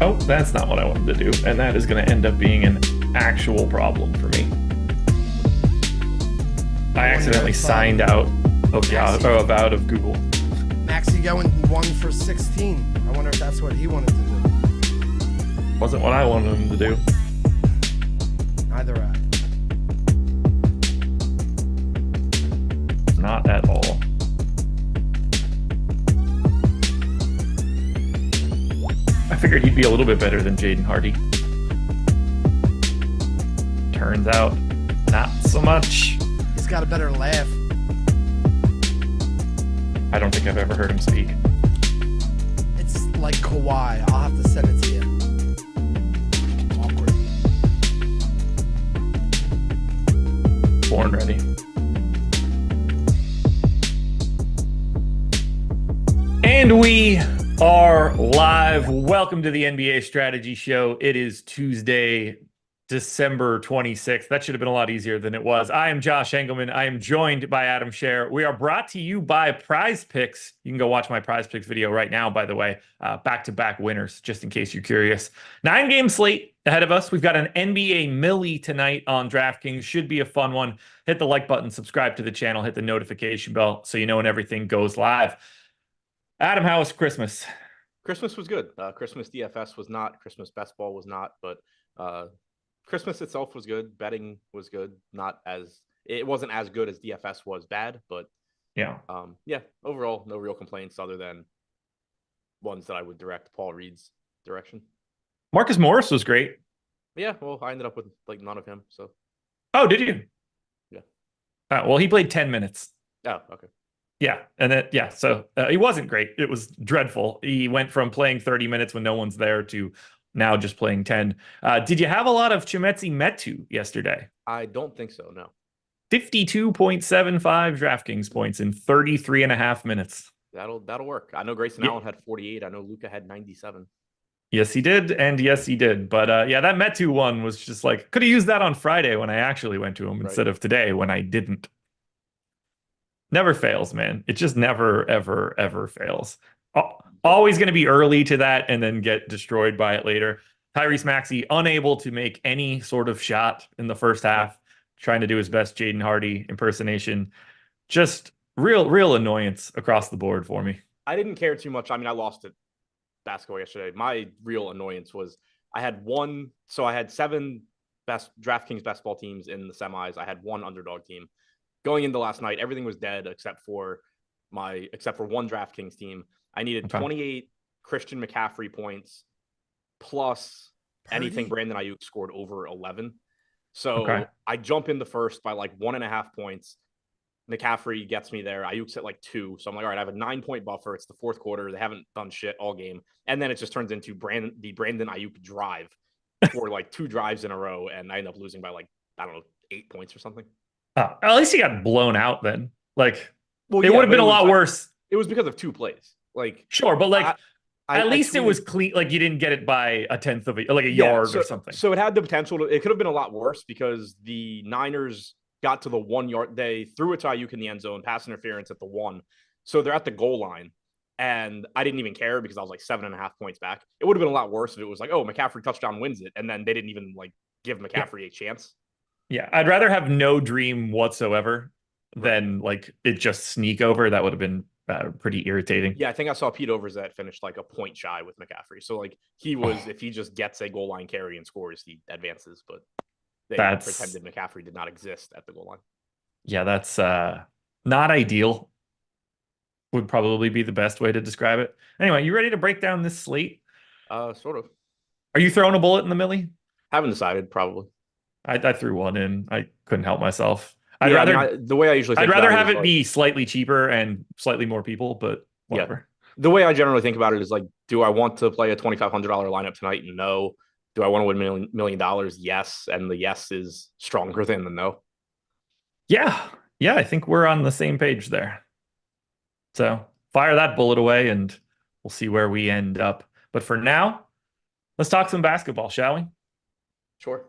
Oh, that's not what I wanted to do. And that is going to end up being an actual problem for me. I accidentally signed out of out of Google. Maxi going 1 for 16. I wonder if that's what he wanted to do. Wasn't what I wanted him to do. Neither I. Not at all. I figured he'd be a little bit better than Jaden Hardy. Turns out, not so much. He's got a better laugh. I don't think I've ever heard him speak. It's like Kawhi. I'll have to send it to you. Awkward. Born ready. And we are live. Welcome to the NBA Strategy Show. It is Tuesday, December 26th. That should have been a lot easier than it was. I am Josh Engleman. I am joined by Adam Scherer. We are brought to you by Prize Picks. You can go watch my Prize Picks video right now, by the way. Back-to-back winners, just in case you're curious. 9-game slate ahead of us. We've got an NBA Millie tonight on DraftKings. Should be a fun one. Hit the like button, subscribe to the channel, hit the notification bell so you know when everything goes live. Adam, how was Christmas? Christmas was good. Christmas DFS was not. Christmas best ball was not. But Christmas itself was good. Betting was good. It wasn't as good as DFS was bad. But yeah, overall, no real complaints other than ones that I would direct Paul Reed's direction. Marcus Morris was great. Yeah, well, I ended up with like none of him. So. Oh, did you? Yeah. Well, he played 10 minutes. Oh, okay. Yeah, and then so he wasn't great. It was dreadful. He went from playing 30 minutes when no one's there to now just playing 10. Did you have a lot of Chimezie Metu yesterday? I don't think so, no. 52.75 DraftKings points in 33 and a half minutes. That'll work. I know Grayson Allen had 48. I know Luka had 97. Yes, he did, and yes, he did. But that Metu one was just like, could have used that on Friday when I actually went to him instead of today when I didn't. Never fails, man. It just never, ever, ever fails. Always going to be early to that and then get destroyed by it later. Tyrese Maxey unable to make any sort of shot in the first half, trying to do his best Jaden Hardy impersonation. Just real annoyance across the board for me. I didn't care too much. I mean, I lost at basketball yesterday. My real annoyance was I had 7 best DraftKings best ball teams in the semis. I had 1 underdog team. Going into last night, everything was dead except for one DraftKings team. I needed 28 Christian McCaffrey points plus anything Brandon Ayuk scored over 11. So I jump in the first by like 1.5 points. McCaffrey gets me there. Ayuk's at like 2. So I'm like, all right, I have a 9-point buffer. It's the fourth quarter. They haven't done shit all game. And then it just turns into the Brandon Ayuk drive for like 2 drives in a row. And I end up losing by like, I don't know, 8 points or something. Oh, at least he got blown out then. Like, it would have been a lot worse. It was because of 2 plays. Like, sure, but like, at least it was clean. Like, you didn't get it by a tenth of a yard or something. So it had the potential it could have been a lot worse because the Niners got to the 1 yard. They threw it to Ayuk in the end zone, pass interference at the 1. So they're at the goal line. And I didn't even care because I was like 7.5 points back. It would have been a lot worse if it was like, oh, McCaffrey touchdown wins it. And then they didn't even like give McCaffrey a chance. Yeah, I'd rather have no dream whatsoever than like it just sneak over. That would have been pretty irritating. Yeah, I think I saw Pete Overzet finish like a point shy with McCaffrey. So like if he just gets a goal line carry and scores, he advances. But they pretended McCaffrey did not exist at the goal line. Yeah, that's not ideal. Would probably be the best way to describe it. Anyway, you ready to break down this slate? Sort of. Are you throwing a bullet in the Millie? Haven't decided, probably. I threw one in. I couldn't help myself. I'd rather have it be slightly cheaper and slightly more people, but whatever. Yeah. The way I generally think about it is like, do I want to play a $2,500 lineup tonight? No. Do I want to win $1 million? Yes. And the yes is stronger than the no. Yeah. I think we're on the same page there. So fire that bullet away and we'll see where we end up. But for now, let's talk some basketball, shall we? Sure.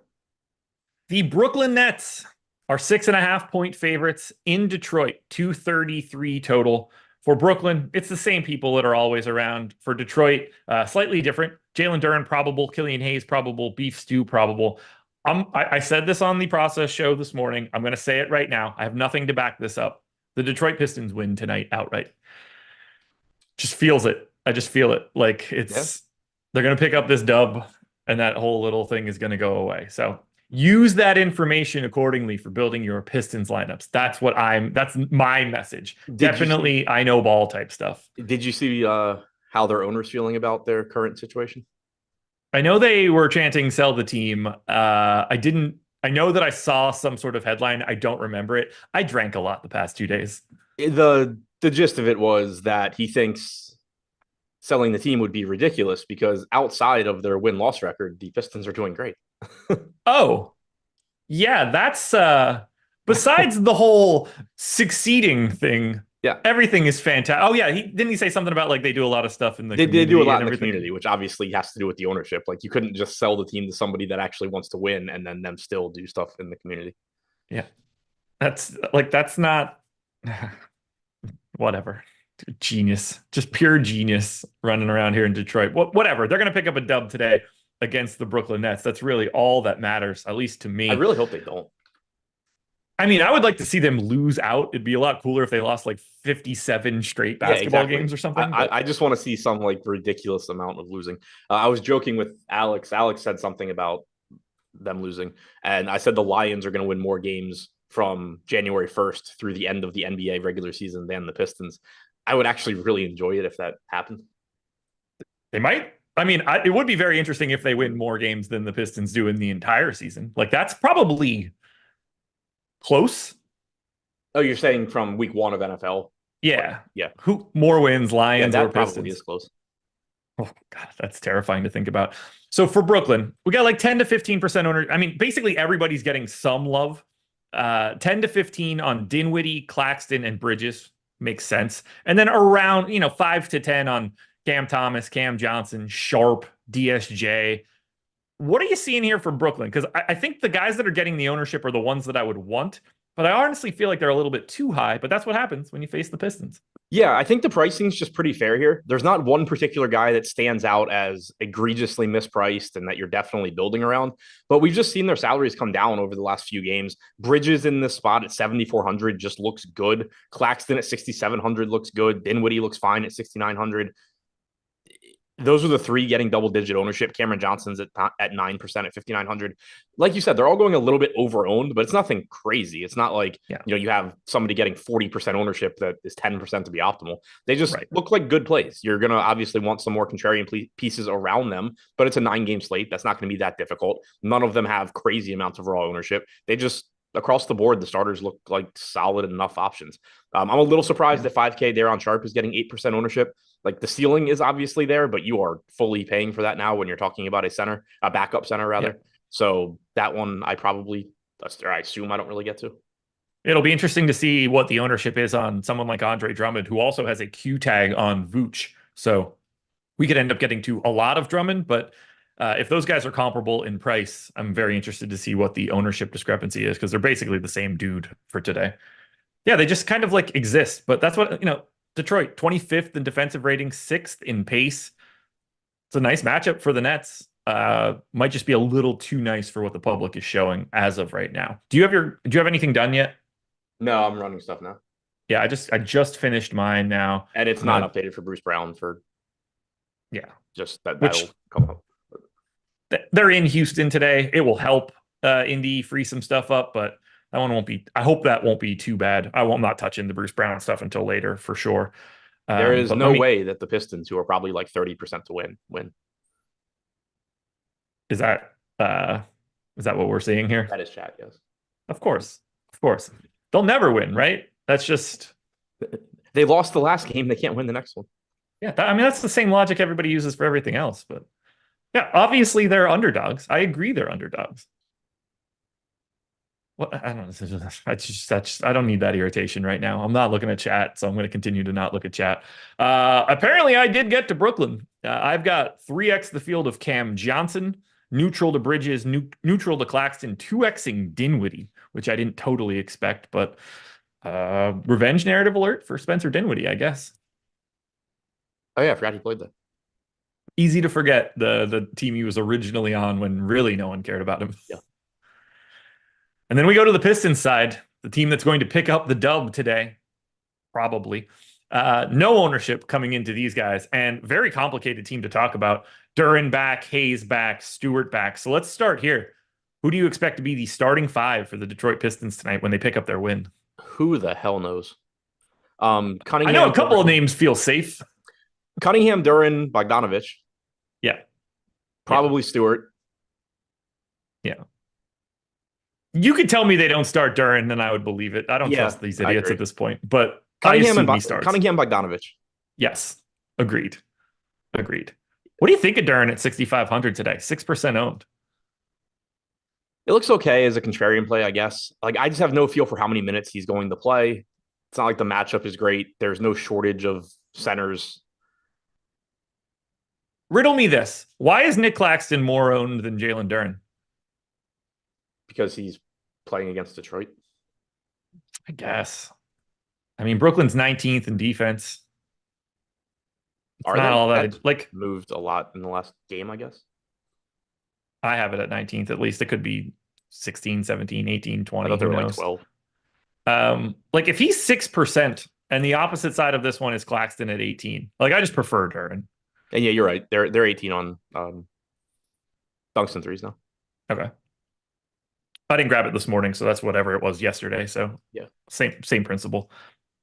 The Brooklyn Nets are 6.5-point favorites in Detroit, 233 total For Brooklyn, it's the same people that are always around. For Detroit, slightly different. Jalen Duren probable, Killian Hayes probable, Beef Stew probable. I said this on the process show this morning. I'm going to say it right now. I have nothing to back this up. The Detroit Pistons win tonight outright. Just feels it. I just feel it. Like they're going to pick up this dub and that whole little thing is going to go away. So use that information accordingly for building your Pistons lineups. That's my message. Definitely I know ball type stuff. Did you see how their owner's feeling about their current situation? I know they were chanting sell the team. I know that I saw some sort of headline. I don't remember it. I drank a lot the past 2 days. The gist of it was that he thinks selling the team would be ridiculous because outside of their win-loss record, the Pistons are doing great. Oh, yeah, that's besides the whole succeeding thing. Yeah, everything is fantastic. Oh yeah, didn't he say something about like they do a lot of stuff in the they do a lot in the community, which obviously has to do with the ownership. Like you couldn't just sell the team to somebody that actually wants to win and then them still do stuff in the community. Yeah, that's not whatever. Genius, just pure genius running around here in Detroit. Whatever, they're gonna pick up a dub today against the Brooklyn Nets. That's really all that matters, at least to me. I really hope they don't. I mean, I would like to see them lose out. It'd be a lot cooler if they lost like 57 straight basketball games or something. I just want to see some like ridiculous amount of losing. I was joking with Alex. Alex said something about them losing. And I said the Lions are going to win more games from January 1st through the end of the NBA regular season than the Pistons. I would actually really enjoy it if that happened. They might. I mean, it would be very interesting if they win more games than the Pistons do in the entire season. Like that's probably close. Oh, you're saying from week 1 of NFL? Yeah. Yeah. Who more wins, Lions or Pistons? Probably is close. Oh God, that's terrifying to think about. So for Brooklyn, we got like 10 to 15% owner. I mean, basically everybody's getting some love. 10 to 15 on Dinwiddie, Claxton, and Bridges makes sense. And then around, 5 to 10 on Cam Thomas, Cam Johnson, Sharp, DSJ. What are you seeing here from Brooklyn? Because I think the guys that are getting the ownership are the ones that I would want, but I honestly feel like they're a little bit too high, but that's what happens when you face the Pistons. Yeah, I think the pricing is just pretty fair here. There's not one particular guy that stands out as egregiously mispriced and that you're definitely building around, but we've just seen their salaries come down over the last few games. Bridges in this spot at 7,400 just looks good. Claxton at 6,700 looks good. Dinwiddie looks fine at 6,900. Those are the three getting double-digit ownership. Cameron Johnson's at 9% at 5,900. Like you said, they're all going a little bit over-owned, but it's nothing crazy. It's not like, you have somebody getting 40% ownership that is 10% to be optimal. They just look like good plays. You're going to obviously want some more contrarian pieces around them, but it's a 9-game slate. That's not going to be that difficult. None of them have crazy amounts of raw ownership. They just, across the board, the starters look like solid enough options. I'm a little surprised that 5K Daron Sharp is getting 8% ownership. Like the ceiling is obviously there, but you are fully paying for that now when you're talking about a backup center rather. Yeah. So that one I assume I don't really get to. It'll be interesting to see what the ownership is on someone like Andre Drummond, who also has a Q tag on Vooch. So we could end up getting to a lot of Drummond, but if those guys are comparable in price, I'm very interested to see what the ownership discrepancy is because they're basically the same dude for today. Yeah, they just kind of like exist, but that's what, Detroit, 25th in defensive rating, 6th in pace. It's a nice matchup for the Nets. Might just be a little too nice for what the public is showing as of right now. Do you have anything done yet? No, I'm running stuff now. Yeah, I just finished mine now. And it's not updated for Bruce Brown for just that'll come up. They're in Houston today. It will help Indy free some stuff up, but that one won't be. I hope that won't be too bad. I'm not touching the Bruce Brown stuff until later for sure. There is no way that the Pistons, who are probably like 30% to win. Is that what we're seeing here? That is chat, yes. Of course. They'll never win, right? That's just they lost the last game. They can't win the next one. Yeah, that's the same logic everybody uses for everything else. But yeah, obviously they're underdogs. I agree they're underdogs. What I don't know. I don't need that irritation right now. I'm not looking at chat, so I'm going to continue to not look at chat. Apparently, I did get to Brooklyn. I've got 3x the field of Cam Johnson, neutral to Bridges, neutral to Claxton, 2xing Dinwiddie, which I didn't totally expect, but Revenge narrative alert for Spencer Dinwiddie, I guess. Oh yeah, I forgot he played that. Easy to forget the team he was originally on when really no one cared about him. Yeah. And then we go to the Pistons side, the team that's going to pick up the dub today, probably. No ownership coming into these guys, and very complicated team to talk about. Duren back, Hayes back, Stewart back. So let's start here. Who do you expect to be the starting five for the Detroit Pistons tonight when they pick up their win? Who the hell knows? Cunningham, I know a couple of names feel safe. Cunningham, Duren, Bogdanovich. Yeah. Probably Stewart. Yeah. You could tell me they don't start Duren, and I would believe it. I don't trust these idiots at this point. But Cunningham and Bogdanovich. Yes. Agreed. What do you think of Duren at 6,500 today? 6% owned. It looks okay as a contrarian play, I guess. Like, I just have no feel for how many minutes he's going to play. It's not like the matchup is great. There's no shortage of centers. Riddle me this. Why is Nick Claxton more owned than Jalen Duren? Because he's playing against Detroit. I guess. I mean, Brooklyn's 19th in defense. It's not all that like moved a lot in the last game, I guess. I have it at 19th at least. It could be 16, 17, 18, 20. I thought they were like 12. Like if he's 6% and the opposite side of this one is Claxton at 18. Like I just prefer Duren. And yeah, you're right. They're 18 on dunks and threes now. Okay. I didn't grab it this morning, so that's whatever it was yesterday. So yeah, same principle.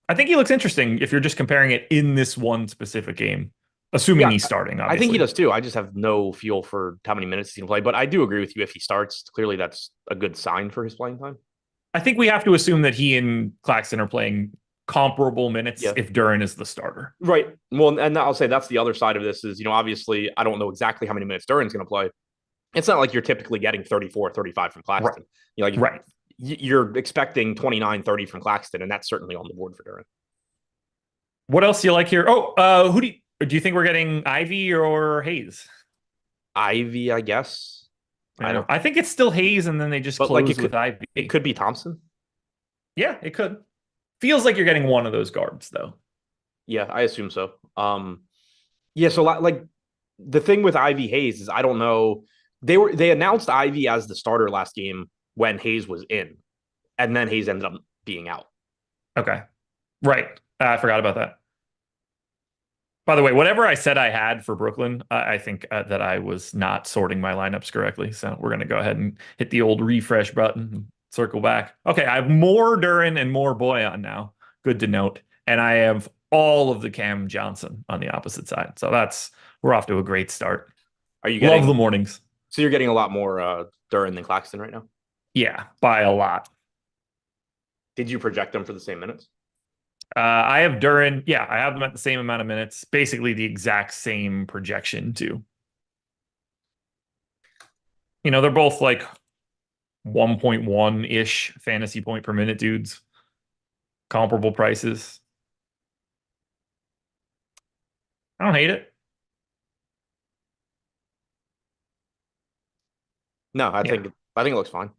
I think he looks interesting if you're just comparing it in this one specific game, assuming he's starting. Obviously. I think he does too. I just have no feel for how many minutes he's going to play, but I do agree with you. If he starts, clearly that's a good sign for his playing time. I think we have to assume that he and Claxton are playing comparable minutes if Duren is the starter. Right. Well, and I'll say that's the other side of this is, obviously I don't know exactly how many minutes Duren's going to play. It's not like you're typically getting 34, 35 from Claxton. Right. You're expecting 29, 30 from Claxton, and that's certainly on the board for Duren. What else do you like here? Oh, who do you think we're getting, Ivy or Hayes? Ivy, I guess. I think it's still Hayes, and then they just close with Ivy. It could be Thompson. Yeah, it could. Feels like you're getting one of those guards, though. Yeah, I assume so. So like the thing with Ivy Hayes is I don't know. They announced Ivy as the starter last game when Hayes was in, and then Hayes ended up being out. Okay. Right. I forgot about that. By the way, whatever I said I had for Brooklyn, I think that I was not sorting my lineups correctly. So we're going to go ahead and hit the old refresh button and circle back. Okay, I have more Duren and more Boyan now. Good to note. And I have all of the Cam Johnson on the opposite side. So we're off to a great start. Are you getting, love the mornings. So you're getting a lot more Duren than Claxton right now? Yeah, by a lot. Did you project them for the same minutes? I have Duren. Yeah, I have them at the same amount of minutes. Basically the exact same projection too. They're both like 1.1-ish fantasy point per minute dudes. Comparable prices. I don't hate it. No, I think it looks fine.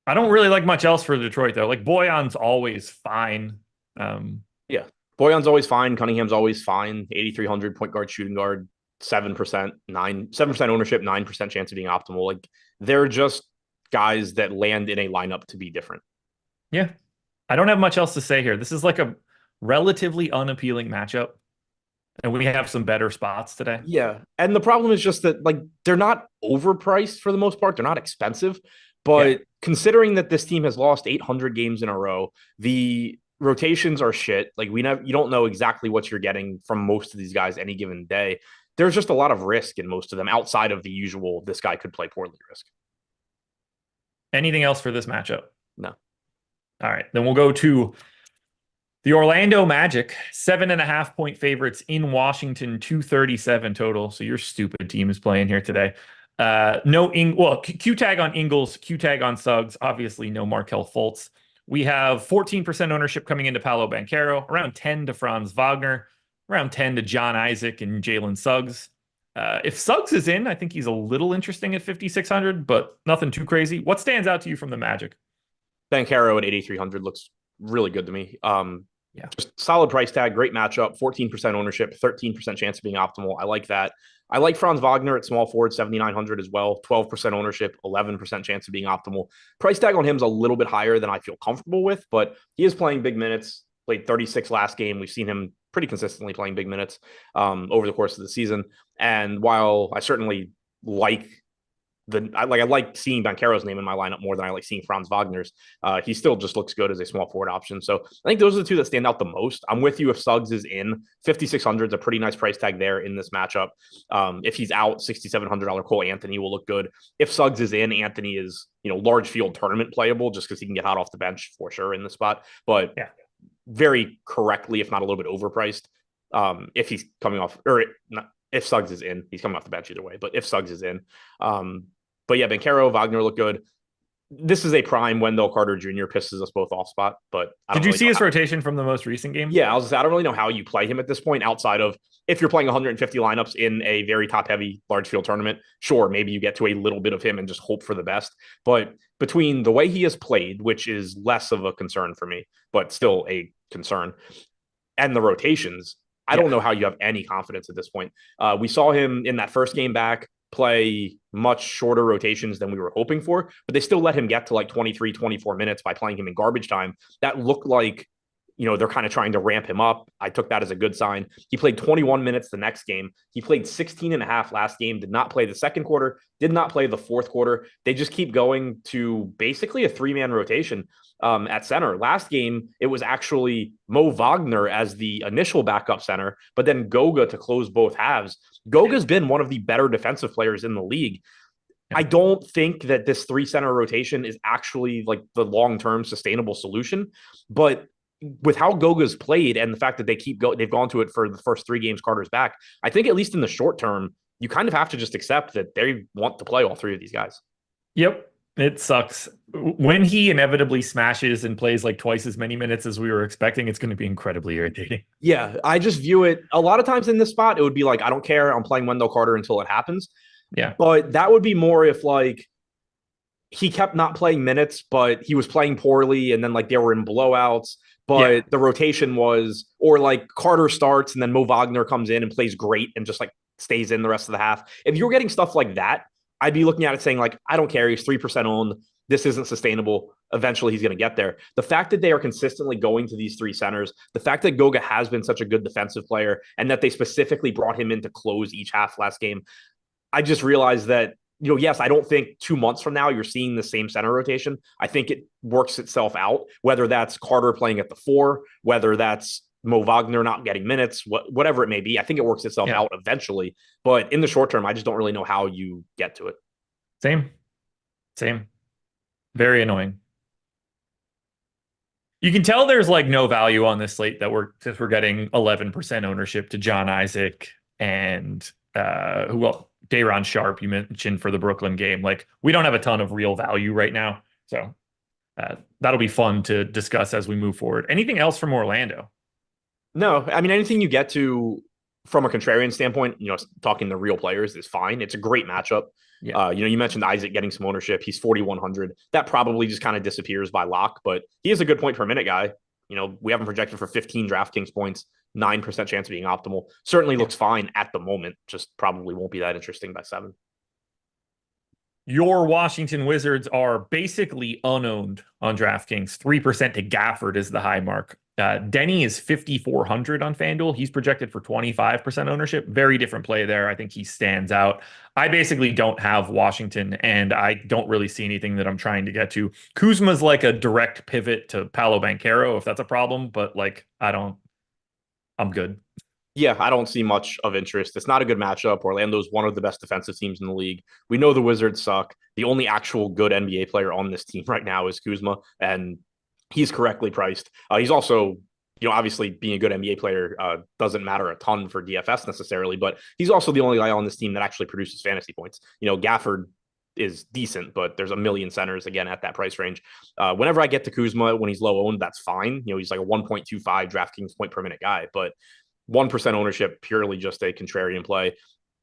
I don't really like much else for Detroit though. Like Boyan's always fine. Yeah, Boyan's always fine. Cunningham's always fine. 8,300 point guard, shooting guard, 7% ownership, 9% chance of being optimal. Like they're just guys that land in a lineup to be different. Yeah, I don't have much else to say here. This is like a relatively unappealing matchup, and we have some better spots today. Yeah, and the problem is just that like they're not overpriced for the most part. They're not expensive, but considering that this team has lost 800 games in a row, the rotations are shit. Like you don't know exactly what you're getting from most of these guys any given day. There's just a lot of risk in most of them outside of the usual this guy could play poorly risk. Anything else for this matchup? No. All right, then we'll go to the Orlando Magic, 7.5 point favorites in Washington, 237 total. So your stupid team is playing here today. Q tag on Ingles, Q tag on Suggs, obviously no Markelle Fultz. We have 14% ownership coming into Paolo Banchero, around 10 to Franz Wagner, around 10 to John Isaac and Jalen Suggs. If Suggs is in, I think he's a little interesting at 5,600, but nothing too crazy. What stands out to you from the Magic? Banchero at 8,300 looks really good to me. Yeah. Just solid price tag, great matchup, 14% ownership, 13% chance of being optimal. I like that. I like Franz Wagner at small forward, 7,900 as well. 12% ownership, 11% chance of being optimal. Price tag on him is a little bit higher than I feel comfortable with, but he is playing big minutes. Played 36 last game. We've seen him pretty consistently playing big minutes over the course of the season. And while I certainly like I like seeing Banchero's name in my lineup more than I like seeing Franz Wagner's. He still just looks good as a small forward option. So I think those are the two that stand out the most. I'm with you if Suggs is in. 5,600 is a pretty nice price tag there in this matchup. If he's out, $6,700 Cole Anthony will look good. If Suggs is in, Anthony is large field tournament playable just because he can get hot off the bench for sure in the spot. But very correctly, if not a little bit overpriced. If he's coming off, or not, if Suggs is in, he's coming off the bench either way. But if Suggs is in, but yeah, Banchero, Wagner look good. This is a prime Wendell Carter Jr. pisses us both off spot. But did you see his rotation from the most recent game? Yeah, I don't really know how you play him at this point outside of if you're playing 150 lineups in a very top heavy large field tournament. Sure, maybe you get to a little bit of him and just hope for the best. But between the way he has played, which is less of a concern for me, but still a concern, and the rotations, I don't know how you have any confidence at this point. We saw him in that first game back play much shorter rotations than we were hoping for, but they still let him get to like 23, 24 minutes by playing him in garbage time. That looked like, they're kind of trying to ramp him up. I took that as a good sign. He played 21 minutes the next game. He played 16 and a half last game, did not play the second quarter, did not play the fourth quarter. They just keep going to basically a 3-man rotation at center. Last game, it was actually Mo Wagner as the initial backup center, but then Goga to close both halves. Goga's been one of the better defensive players in the league. I don't think that this 3-center rotation is actually like the long-term sustainable solution, but with how Goga's played and the fact that they've gone to it for the first 3 games Carter's back, I think at least in the short term, you kind of have to just accept that they want to play all 3 of these guys. Yep. It sucks. When he inevitably smashes and plays like twice as many minutes as we were expecting, it's going to be incredibly irritating. Yeah, I just view it a lot of times in this spot. It would be like, I don't care. I'm playing Wendell Carter until it happens. Yeah. But that would be more if like he kept not playing minutes, but he was playing poorly and then like they were in blowouts. But the rotation was, or like Carter starts and then Mo Wagner comes in and plays great and just like stays in the rest of the half. If you're getting stuff like that, I'd be looking at it saying like, I don't care. He's 3% owned. This isn't sustainable. Eventually he's going to get there. The fact that they are consistently going to these 3 centers, the fact that Goga has been such a good defensive player and that they specifically brought him in to close each half last game, I just realized that, yes, I don't think 2 months from now you're seeing the same center rotation. I think it works itself out, whether that's Carter playing at the 4, whether that's Mo Wagner not getting minutes, whatever it may be. I think it works itself out eventually. But in the short term, I just don't really know how you get to it. Same. Very annoying. You can tell there's like no value on this slate that since we're getting 11% ownership to John Isaac and Day'Ron Sharpe you mentioned for the Brooklyn game. Like we don't have a ton of real value right now. So that'll be fun to discuss as we move forward. Anything else from Orlando? No, I mean, anything you get to from a contrarian standpoint, talking to real players is fine. It's a great matchup. Yeah. You mentioned Isaac getting some ownership. He's 4,100. That probably just kind of disappears by lock, but he is a good point per minute guy. We haven't projected for 15 DraftKings points, 9% chance of being optimal. Certainly looks fine at the moment. Just probably won't be that interesting by 7. Your Washington Wizards are basically unowned on DraftKings. 3% to Gafford is the high mark. Denny is 5,400 on FanDuel. He's projected for 25% ownership. Very different play there. I think he stands out. I basically don't have Washington, and I don't really see anything that I'm trying to get to. Kuzma's like a direct pivot to Paolo Banchero, if that's a problem, but like, I'm good. Yeah, I don't see much of interest. It's not a good matchup. Orlando's one of the best defensive teams in the league. We know the Wizards suck. The only actual good NBA player on this team right now is Kuzma, and he's correctly priced. He's also, obviously being a good NBA player doesn't matter a ton for DFS necessarily, but he's also the only guy on this team that actually produces fantasy points. Gafford is decent, but there's a million centers again at that price range. Whenever I get to Kuzma when he's low owned, that's fine. He's like a 1.25 DraftKings point per minute guy, but 1% ownership, purely just a contrarian play.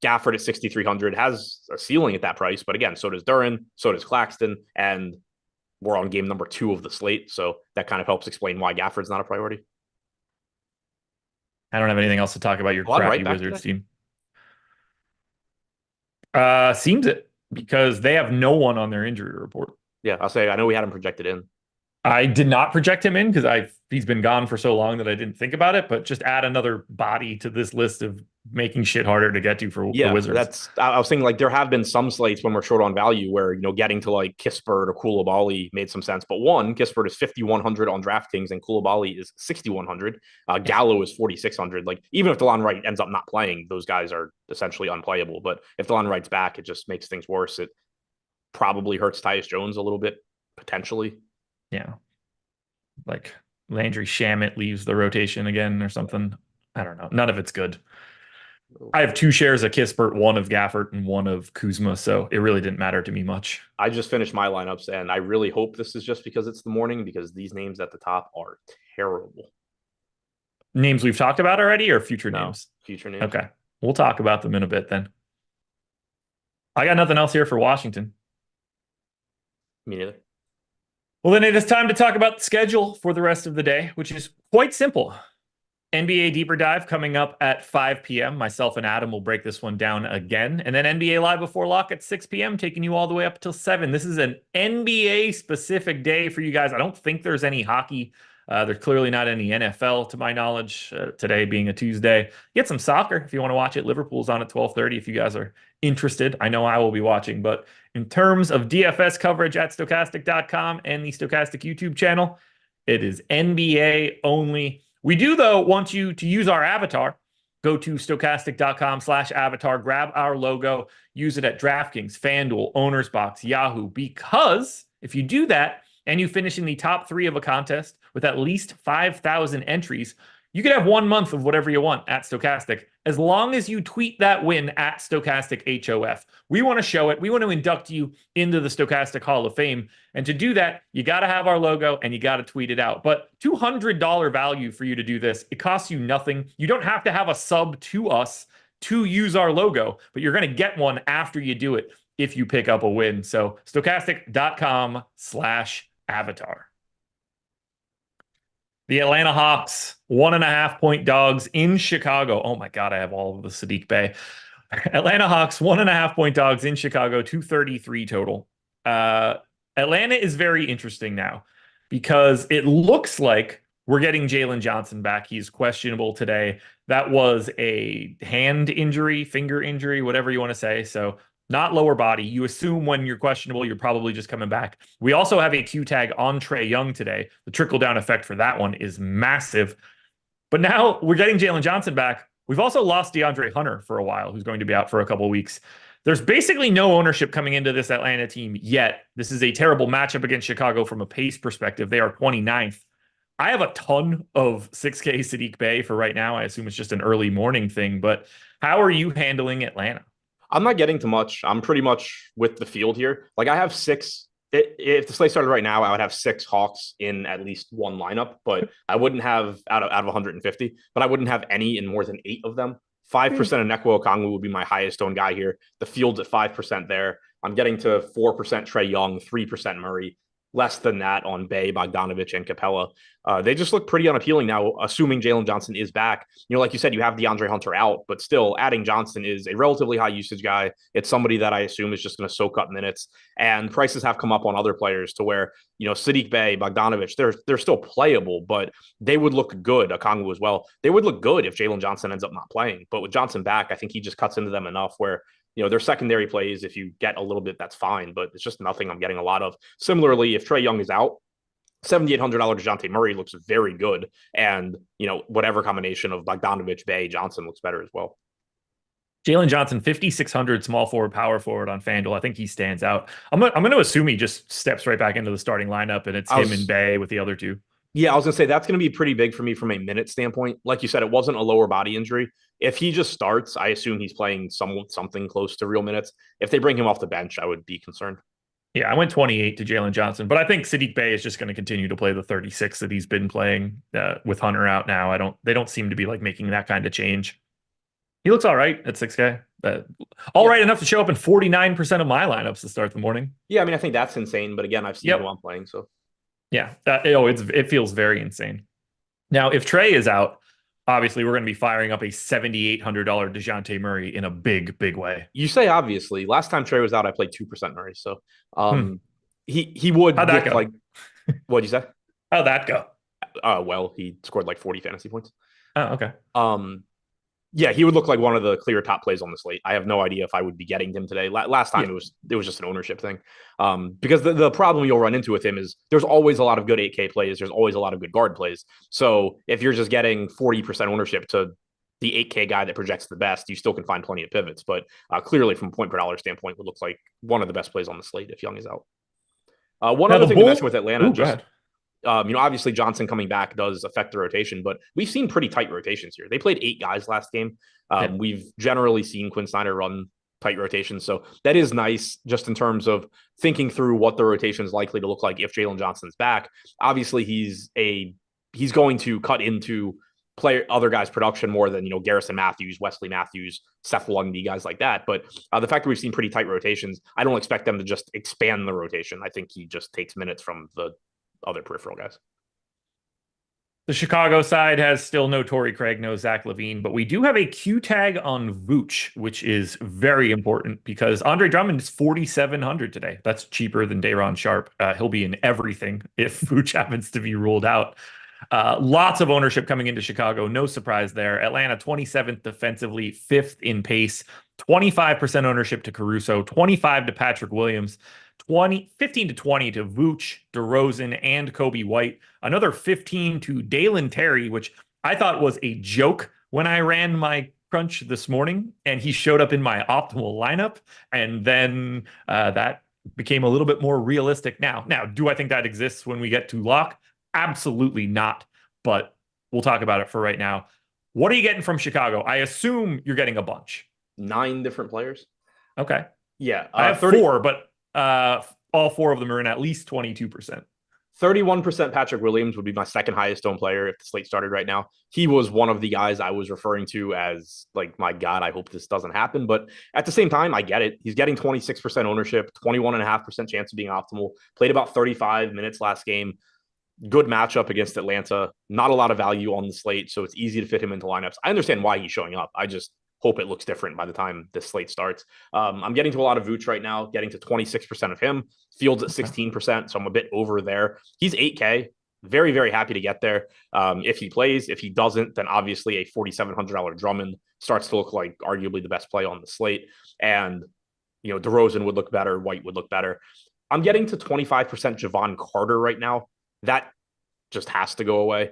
Gafford at 6,300 has a ceiling at that price, but again, so does Duran, so does Claxton, and we're on game number 2 of the slate. So that kind of helps explain why Gafford's not a priority. I don't have anything else to talk about your Delon crappy Wright back Wizards today? team. Seems it, because they have no one on their injury report. Yeah, I'll say I know we had him projected in. I did not project him in because he's been gone for so long that I didn't think about it, but just add another body to this list of making shit harder to get to for the Wizards. I was thinking like there have been some slates when we're short on value where, getting to like Kispert or Koulibaly made some sense. But one, Kispert is 5,100 on DraftKings and Koulibaly is 6,100. Gallo is 4,600. Like even if DeLon Wright ends up not playing, those guys are essentially unplayable. But if DeLon Wright's back, it just makes things worse. It probably hurts Tyus Jones a little bit, potentially. Yeah. Like Landry Shamet leaves the rotation again or something. I don't know. None of it's good. I have 2 shares of Kispert, 1 of Gafford, and 1 of Kuzma, so it really didn't matter to me much. I just finished my lineups, and I really hope this is just because it's the morning, because these names at the top are terrible. Names we've talked about already, or future names? Future names. Okay. We'll talk about them in a bit then. I got nothing else here for Washington. Me neither. Well, then it is time to talk about the schedule for the rest of the day, which is quite simple. NBA Deeper Dive coming up at 5 p.m. Myself and Adam will break this one down again. And then NBA Live Before Lock at 6 p.m., taking you all the way up till 7. This is an NBA-specific day for you guys. I don't think there's any hockey. There's clearly not any NFL, to my knowledge, today being a Tuesday. Get some soccer if you want to watch it. Liverpool's on at 12:30 if you guys are interested. I know I will be watching. But in terms of DFS coverage at Stokastic.com and the Stokastic YouTube channel, it is NBA only. We do, though, want you to use our avatar. Go to stokastic.com/avatar, grab our logo, use it at DraftKings, FanDuel, Owner's Box, Yahoo, because if you do that and you finish in the top 3 of a contest with at least 5,000 entries, you can have 1 month of whatever you want at Stokastic, as long as you tweet that win at Stokastic HOF. We want to show it. We want to induct you into the Stokastic Hall of Fame. And to do that, you got to have our logo and you got to tweet it out. But $200 value for you to do this. It costs you nothing. You don't have to have a sub to us to use our logo, but you're going to get one after you do it if you pick up a win. So stokastic.com/avatar. The Atlanta Hawks, 1.5 point dogs in Chicago. Oh my God, I have all of the Sadiq Bey. Atlanta Hawks, 1.5 point dogs in Chicago, 233 total. Atlanta is very interesting now because it looks like we're getting Jalen Johnson back. He's questionable today. That was a hand injury, finger injury, whatever you want to say. So not lower body. You assume when you're questionable, you're probably just coming back. We also have a Q tag on Trae Young today. The trickle-down effect for that one is massive. But now we're getting Jalen Johnson back. We've also lost DeAndre Hunter for a while, who's going to be out for a couple of weeks. There's basically no ownership coming into this Atlanta team yet. This is a terrible matchup against Chicago from a pace perspective. They are 29th. I have a ton of 6K Sadiq Bey for right now. I assume it's just an early morning thing, but how are you handling Atlanta? I'm not getting to much. I'm pretty much with the field here. Like I have 6. If the slate started right now, I would have 6 Hawks in at least one lineup, but I wouldn't have out of 150, but I wouldn't have any in more than 8 of them. 5% of Nekwo Okongwu would be my highest owned guy here. The field's at 5% there. I'm getting to 4% Trae Young, 3% Murray. Less than that on Bey, Bogdanovich, and Capella. They just look pretty unappealing now, assuming Jalen Johnson is back. Like you said, you have DeAndre Hunter out, but still adding Johnson is a relatively high usage guy. It's somebody that I assume is just going to soak up minutes. And prices have come up on other players to where, Sadiq Bey, Bogdanovich, they're still playable, but they would look good. Okongwu as well. They would look good if Jalen Johnson ends up not playing. But with Johnson back, I think he just cuts into them enough where their secondary plays, if you get a little bit, that's fine, but it's just nothing I'm getting a lot of. Similarly, if Trae Young is out, $7,800 DeJounte Murray looks very good. And, whatever combination of Bogdanovich, Bey, Johnson looks better as well. Jalen Johnson, 5,600 small forward, power forward on FanDuel. I think he stands out. I'm going to assume he just steps right back into the starting lineup and it's him and Bey with the other 2. Yeah, I was going to say that's going to be pretty big for me from a minute standpoint. Like you said, it wasn't a lower body injury. If he just starts, I assume he's playing something close to real minutes. If they bring him off the bench, I would be concerned. Yeah, I went 28 to Jalen Johnson, but I think Sadiq Bey is just going to continue to play the 36 that he's been playing with Hunter out now. They don't seem to be like making that kind of change. He looks all right at 6K. All right enough to show up in 49% of my lineups to start the morning. Yeah, I mean, I think that's insane. But again, I've seen Yep. who I'm playing, so Yeah. It feels very insane. Now, if Trey is out, obviously we're going to be firing up a $7,800 DeJounte Murray in a big, big way. you say obviously. Last time Trey was out, I played 2% Murray, so Hmm. he would How'd that look go? like. What'd you say? How'd that go? Well, he scored like 40 fantasy points. Oh, okay. Yeah, he would look like one of the clear top plays on the slate. I have no idea if I would be getting him today. Last time it was just an ownership thing. Because the problem you'll run into with him is there's always a lot of good 8K plays. There's always a lot of good guard plays. So if you're just getting 40% ownership to the 8K guy that projects the best, you still can find plenty of pivots. But clearly, from a point per dollar standpoint, would look like one of the best plays on the slate if Young is out. One other thing to mention with Atlanta, obviously Johnson coming back does affect the rotation, but we've seen pretty tight rotations here. They played 8 guys last game. We've generally seen Quinn Snyder run tight rotations. So that is nice just in terms of thinking through what the rotation is likely to look like if Jalen Johnson's back. Obviously, he's going to cut into other guys' production more than, Garrison Matthews, Wesley Matthews, Seth Lundy, guys like that. But the fact that we've seen pretty tight rotations, I don't expect them to just expand the rotation. I think he just takes minutes from the other peripheral guys. The Chicago side has still no Torrey Craig, no Zach LaVine, but we do have a Q tag on Vooch, which is very important because Andre Drummond is 4,700 today. That's cheaper than Day'Ron Sharpe. He'll be in everything if Vooch happens to be ruled out. Lots of ownership coming into Chicago. No surprise there. Atlanta 27th defensively, 5th in pace, 25% ownership to Caruso, 25 to Patrick Williams, 15 to 20 to Vooch, DeRozan, and Kobe White. Another 15 to Dalen Terry, which I thought was a joke when I ran my crunch this morning, and he showed up in my optimal lineup. And then that became a little bit more realistic now. Now, do I think that exists when we get to lock? Absolutely not. But we'll talk about it for right now. What are you getting from Chicago? I assume you're getting a bunch. 9 different players. Okay. Yeah. I have 4, but all 4 of them are in at least 22%. 31% Patrick Williams would be my second highest owned player if the slate started right now. He was one of the guys I was referring to as like, my God, I hope this doesn't happen. But at the same time, I get it. He's getting 26% ownership, 21.5% chance of being optimal. Played about 35 minutes last game. Good matchup against Atlanta. Not a lot of value on the slate, so it's easy to fit him into lineups. I understand why he's showing up. I just hope it looks different by the time this slate starts. I'm getting to a lot of Vooch right now, getting to 26% of him. Fields at 16%, so I'm a bit over there. He's 8K. Very, very happy to get there. If he plays, if he doesn't, then obviously a $4,700 Drummond starts to look like arguably the best play on the slate. And, DeRozan would look better. White would look better. I'm getting to 25% Javon Carter right now. That just has to go away.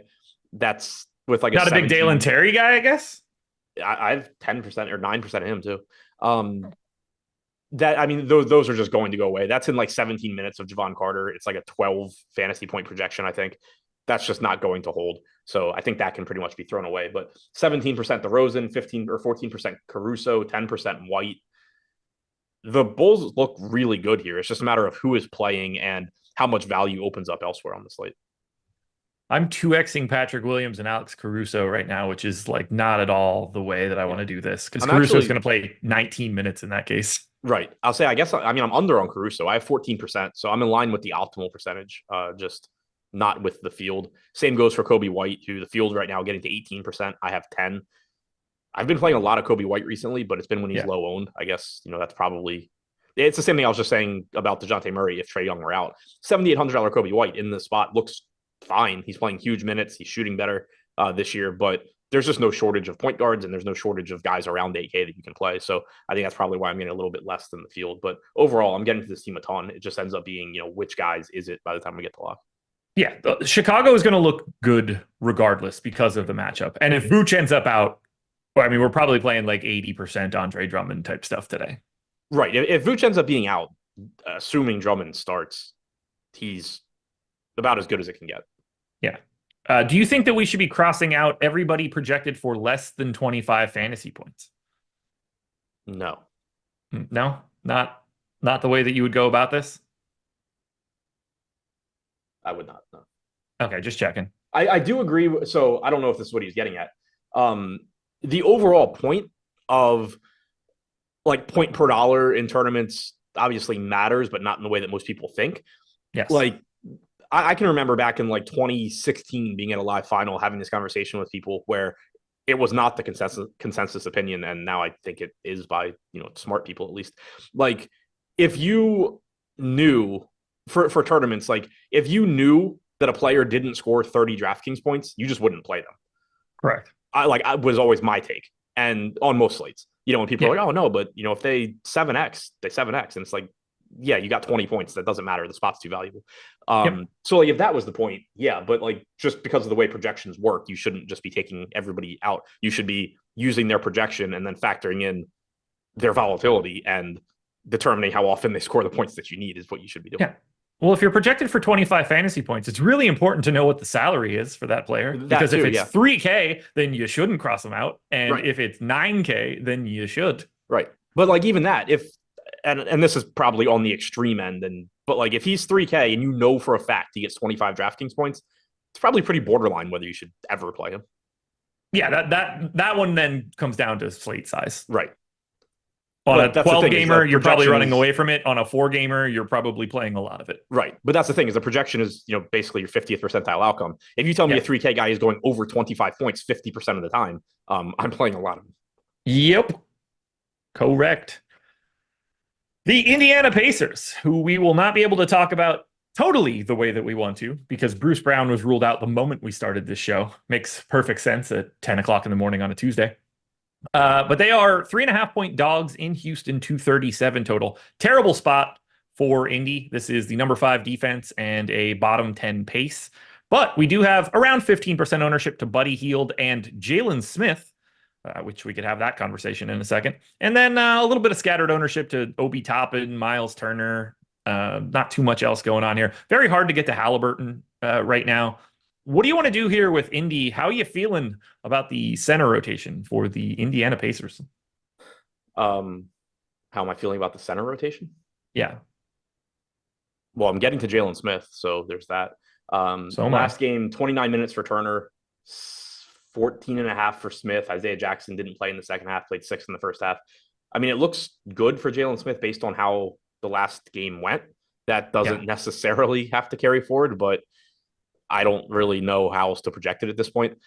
That's with like not a big Dalen Terry guy, I guess. I have 10% or 9% of him too. Those are just going to go away. That's in like 17 minutes of Javon Carter. It's like a 12 fantasy point projection, I think. That's just not going to hold. So I think that can pretty much be thrown away. But 17% DeRozan, 15 or 14% Caruso, 10% White. The Bulls look really good here. It's just a matter of who is playing and how much value opens up elsewhere on the slate. I'm 2xing Patrick Williams and Alex Caruso right now, which is like not at all the way that I want to do this because Caruso is going to play 19 minutes in that case. Right. I'll say, I'm under on Caruso. I have 14%, so I'm in line with the optimal percentage, just not with the field. Same goes for Kobe White, who the field right now getting to 18%. I have 10. I've been playing a lot of Kobe White recently, but it's been when he's low owned. I guess, that's probably, it's the same thing I was just saying about DeJounte Murray if Trae Young were out. $7,800 Kobe White in the spot looks fine. He's playing huge minutes. He's shooting better this year, but there's just no shortage of point guards and there's no shortage of guys around 8K that you can play. So I think that's probably why I'm getting a little bit less than the field. But overall, I'm getting to this team a ton. It just ends up being, which guys is it by the time we get to lock? Yeah, Chicago is going to look good regardless because of the matchup. And if Vooch ends up out, we're probably playing like 80% Andre Drummond type stuff today. Right. If Vooch ends up being out, assuming Drummond starts, he's about as good as it can get. Yeah. Do you think that we should be crossing out everybody projected for less than 25 fantasy points? No. No? Not the way that you would go about this? I would not. No. Okay, just checking. I do agree. So I don't know if this is what he's getting at. The overall point of like point per dollar in tournaments obviously matters, but not in the way that most people think. Yes. Like I can remember back in like 2016 being at a live final, having this conversation with people where it was not the consensus opinion. And now I think it is by, smart people, at least. Like if you knew for tournaments, like if you knew that a player didn't score 30 DraftKings points, you just wouldn't play them. Correct. I was always my take. And on most slates, when people are like, oh no, but if they 7X, they 7X. And it's like, yeah, you got 20 points. That doesn't matter. The spot's too valuable. So like if that was the point, yeah, but like just because of the way projections work, you shouldn't just be taking everybody out. You should be using their projection and then factoring in their volatility and determining how often they score the points that you need is what you should be doing. Yeah. Well, if you're projected for 25 fantasy points, it's really important to know what the salary is for that player. Because if it's 3K, then you shouldn't cross them out. And if it's 9K, then you should. Right. But like even that, and this is probably on the extreme end, but like if he's 3K and you know for a fact he gets 25 DraftKings points, it's probably pretty borderline whether you should ever play him. Yeah, that one then comes down to slate size. Right. On a 12 gamer, you're probably running away from it. On a 4 gamer, you're probably playing a lot of it. Right. But that's the thing is the projection is, basically your 50th percentile outcome. If you tell me a 3K guy is going over 25 points 50% of the time, I'm playing a lot of them. Yep. Correct. The Indiana Pacers, who we will not be able to talk about totally the way that we want to, because Bruce Brown was ruled out the moment we started this show. Makes perfect sense at 10 o'clock in the morning on a Tuesday. But they are 3.5-point dogs in Houston, 237 total. Terrible spot for Indy. This is the number 5 defense and a bottom 10 pace. But we do have around 15% ownership to Buddy Hield and Jalen Smith, which we could have that conversation in a second. And then a little bit of scattered ownership to Obi Toppin, Miles Turner. Not too much else going on here. Very hard to get to Halliburton right now. What do you want to do here with Indy? How are you feeling about the center rotation for the Indiana Pacers? How am I feeling about the center rotation? Yeah. Well, I'm getting to Jalen Smith, so there's that. Last game, 29 minutes for Turner, 14.5 for Smith. Isaiah Jackson didn't play in the second half, played 6 in the first half. I mean, it looks good for Jalen Smith based on how the last game went. That doesn't necessarily have to carry forward, but I don't really know how else to project it at this point.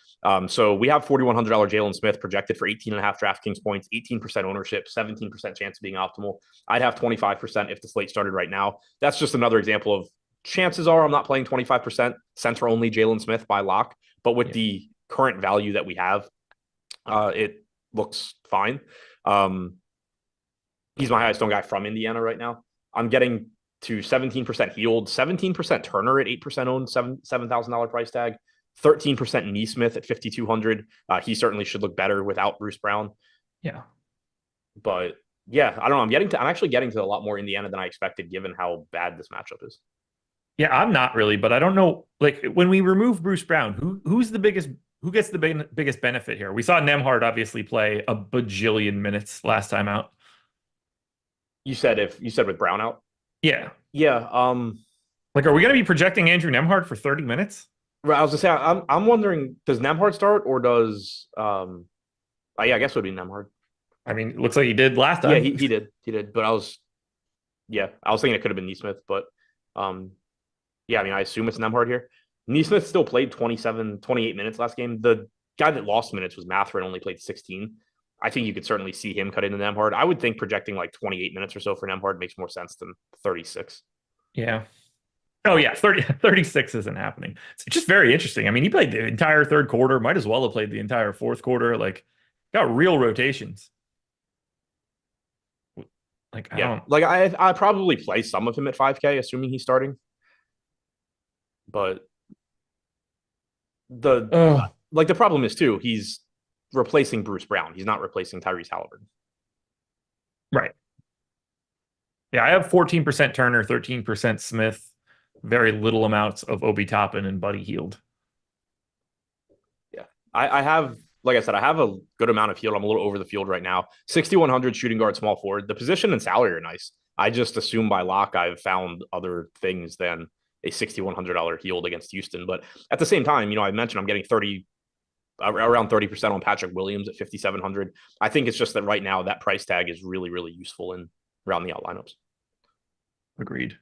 So we have $4,100 Jalen Smith projected for 18.5 DraftKings points, 18% ownership, 17% chance of being optimal. I'd have 25% if the slate started right now. That's just another example of chances are I'm not playing 25% center only Jalen Smith by lock, but with the current value that we have, it looks fine. He's my highest owned guy from Indiana right now. I'm getting to 17% Hield, 17% Turner at 8% owned, $7,000 price tag, 13% Nesmith at 5,200. He certainly should look better without Bruce Brown. Yeah. But yeah, I don't know. I'm actually getting to a lot more Indiana than I expected, given how bad this matchup is. Yeah, I'm not really, but I don't know. Like when we remove Bruce Brown, who gets the biggest benefit here? We saw Nembhard obviously play a bajillion minutes last time out. You said with Brown out? Yeah. Yeah. Like, are we going to be projecting Andrew Nembhard for 30 minutes? Right. I was gonna say, I'm wondering, does Nembhard start or does I guess it would be Nembhard. I mean, it looks like he did last time. Yeah, he did. But I was thinking it could have been Nesmith, but I mean, I assume it's Nembhard here. Nesmith still played 28 minutes last game. The guy that lost minutes was Mathurin, only played 16. I think you could certainly see him cut into Nembhard. I would think projecting like 28 minutes or so for Nembhard makes more sense than 36. Yeah. Oh, yeah. 36 isn't happening. It's just very interesting. I mean, he played the entire third quarter, might as well have played the entire fourth quarter. Like, got real rotations. Like, I probably play some of him at 5K, assuming he's starting. But the problem is, too, he's replacing Bruce Brown. He's not replacing Tyrese Halliburton. Right. Yeah, I have 14% Turner, 13% Smith, very little amounts of Obi Toppin and Buddy Hield. Yeah. I have, like I said, I have a good amount of Hield. I'm a little over the field right now. 6,100 shooting guard, small forward. The position and salary are nice. I just assume by lock I've found other things than a $6,100 Hield against Houston. But at the same time, I mentioned I'm getting 30 around 30% on Patrick Williams at 5,700. I think it's just that right now that price tag is really, really useful in rounding out lineups. Agreed.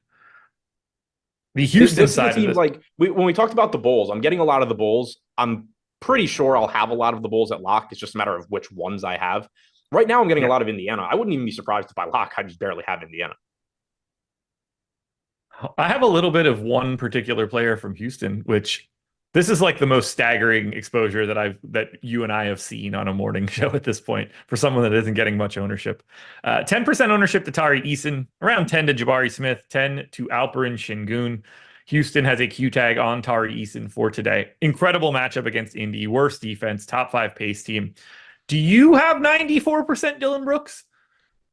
The Houston this is the side of team, this, like when we talked about the Bulls, I'm getting a lot of the Bulls. I'm pretty sure I'll have a lot of the Bulls at lock. It's just a matter of which ones I have. Right now, I'm getting a lot of Indiana. I wouldn't even be surprised if I lock. I just barely have Indiana. I have a little bit of one particular player from Houston, which this is like the most staggering exposure that you and I have seen on a morning show at this point for someone that isn't getting much ownership. 10% ownership to Tari Eason, around 10 to Jabari Smith, 10 to Alperen Şengün. Houston has a Q tag on Tari Eason for today. Incredible matchup against Indy, worst defense, top 5 pace team. Do you have 94% Dillon Brooks?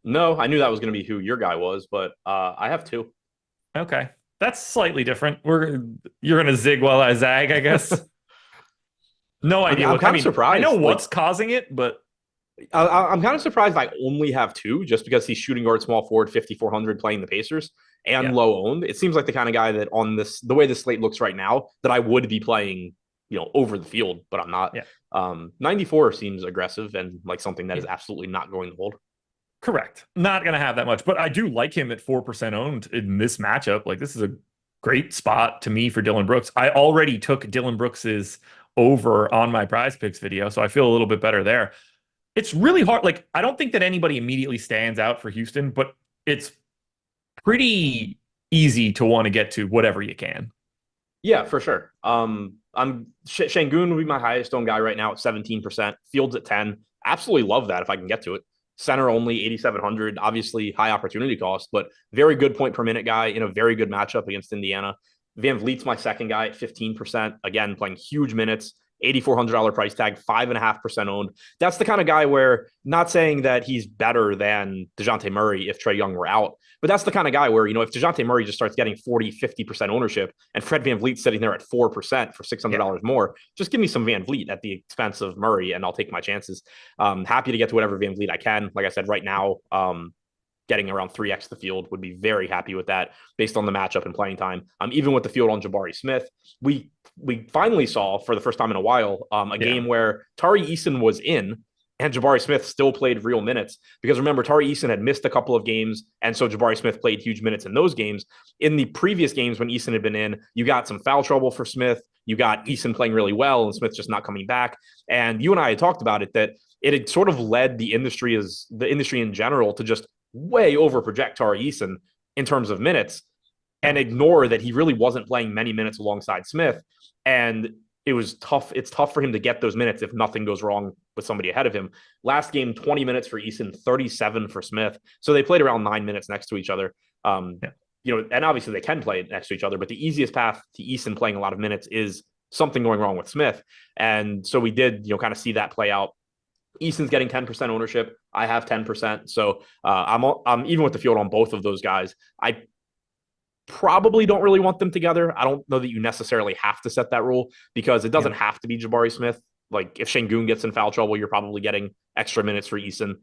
No, I knew that was going to be who your guy was, but I have 2. Okay. That's slightly different. You're gonna zig while I zag, I guess. No idea. I'm kind of surprised. I know what's causing it, but I'm kind of surprised I only have 2, just because he's shooting guard, small forward, 5,400, playing the Pacers, and low owned. It seems like the kind of guy that on the way the slate looks right now, that I would be playing, over the field, but I'm not. Yeah. 94 seems aggressive and like something that is absolutely not going to hold. Correct. Not going to have that much, but I do like him at 4% owned in this matchup. Like, this is a great spot to me for Dillon Brooks. I already took Dillon Brooks's over on my prize picks video, so I feel a little bit better there. It's really hard. Like, I don't think that anybody immediately stands out for Houston, but it's pretty easy to want to get to whatever you can. Yeah, for sure. Şengün would be my highest owned guy right now at 17%. Fields at 10. Absolutely love that if I can get to it. Center only 8,700, obviously high opportunity cost, but very good point per minute guy in a very good matchup against Indiana. Van Vliet's my second guy at 15%. Again, playing huge minutes, $8,400 price tag, 5.5% owned. That's the kind of guy where, not saying that he's better than DeJounte Murray if Trae Young were out, but that's the kind of guy where, if DeJounte Murray just starts getting 40, 50% ownership and Fred Van Vliet sitting there at 4% for $600 more, just give me some Van Vliet at the expense of Murray and I'll take my chances. Happy to get to whatever Van Vliet I can. Like I said, right now, getting around 3x the field would be very happy with that based on the matchup and playing time. Even with the field on Jabari Smith, we finally saw for the first time in a while a game where Tari Eason was in and Jabari Smith still played real minutes, because remember, Tari Eason had missed a couple of games, and so Jabari Smith played huge minutes in those games. In the previous games when Eason had been in, you got some foul trouble for Smith. You got Eason playing really well and Smith just not coming back. And you and I had talked about it, that it had sort of led the industry in general to just way over project Tari Eason in terms of minutes and ignore that he really wasn't playing many minutes alongside Smith. And it was tough. It's tough for him to get those minutes if nothing goes wrong with somebody ahead of him. Last game, 20 minutes for Eason, 37 for Smith. So they played around 9 minutes next to each other. And obviously they can play next to each other, but the easiest path to Eason playing a lot of minutes is something going wrong with Smith. And so we did, kind of see that play out. Eason's getting 10% ownership. I have 10%. So I'm even with the field on both of those guys. I probably don't really want them together. I don't know that you necessarily have to set that rule, because it doesn't have to be Jabari Smith. Like, if Şengün gets in foul trouble, you're probably getting extra minutes for Eason.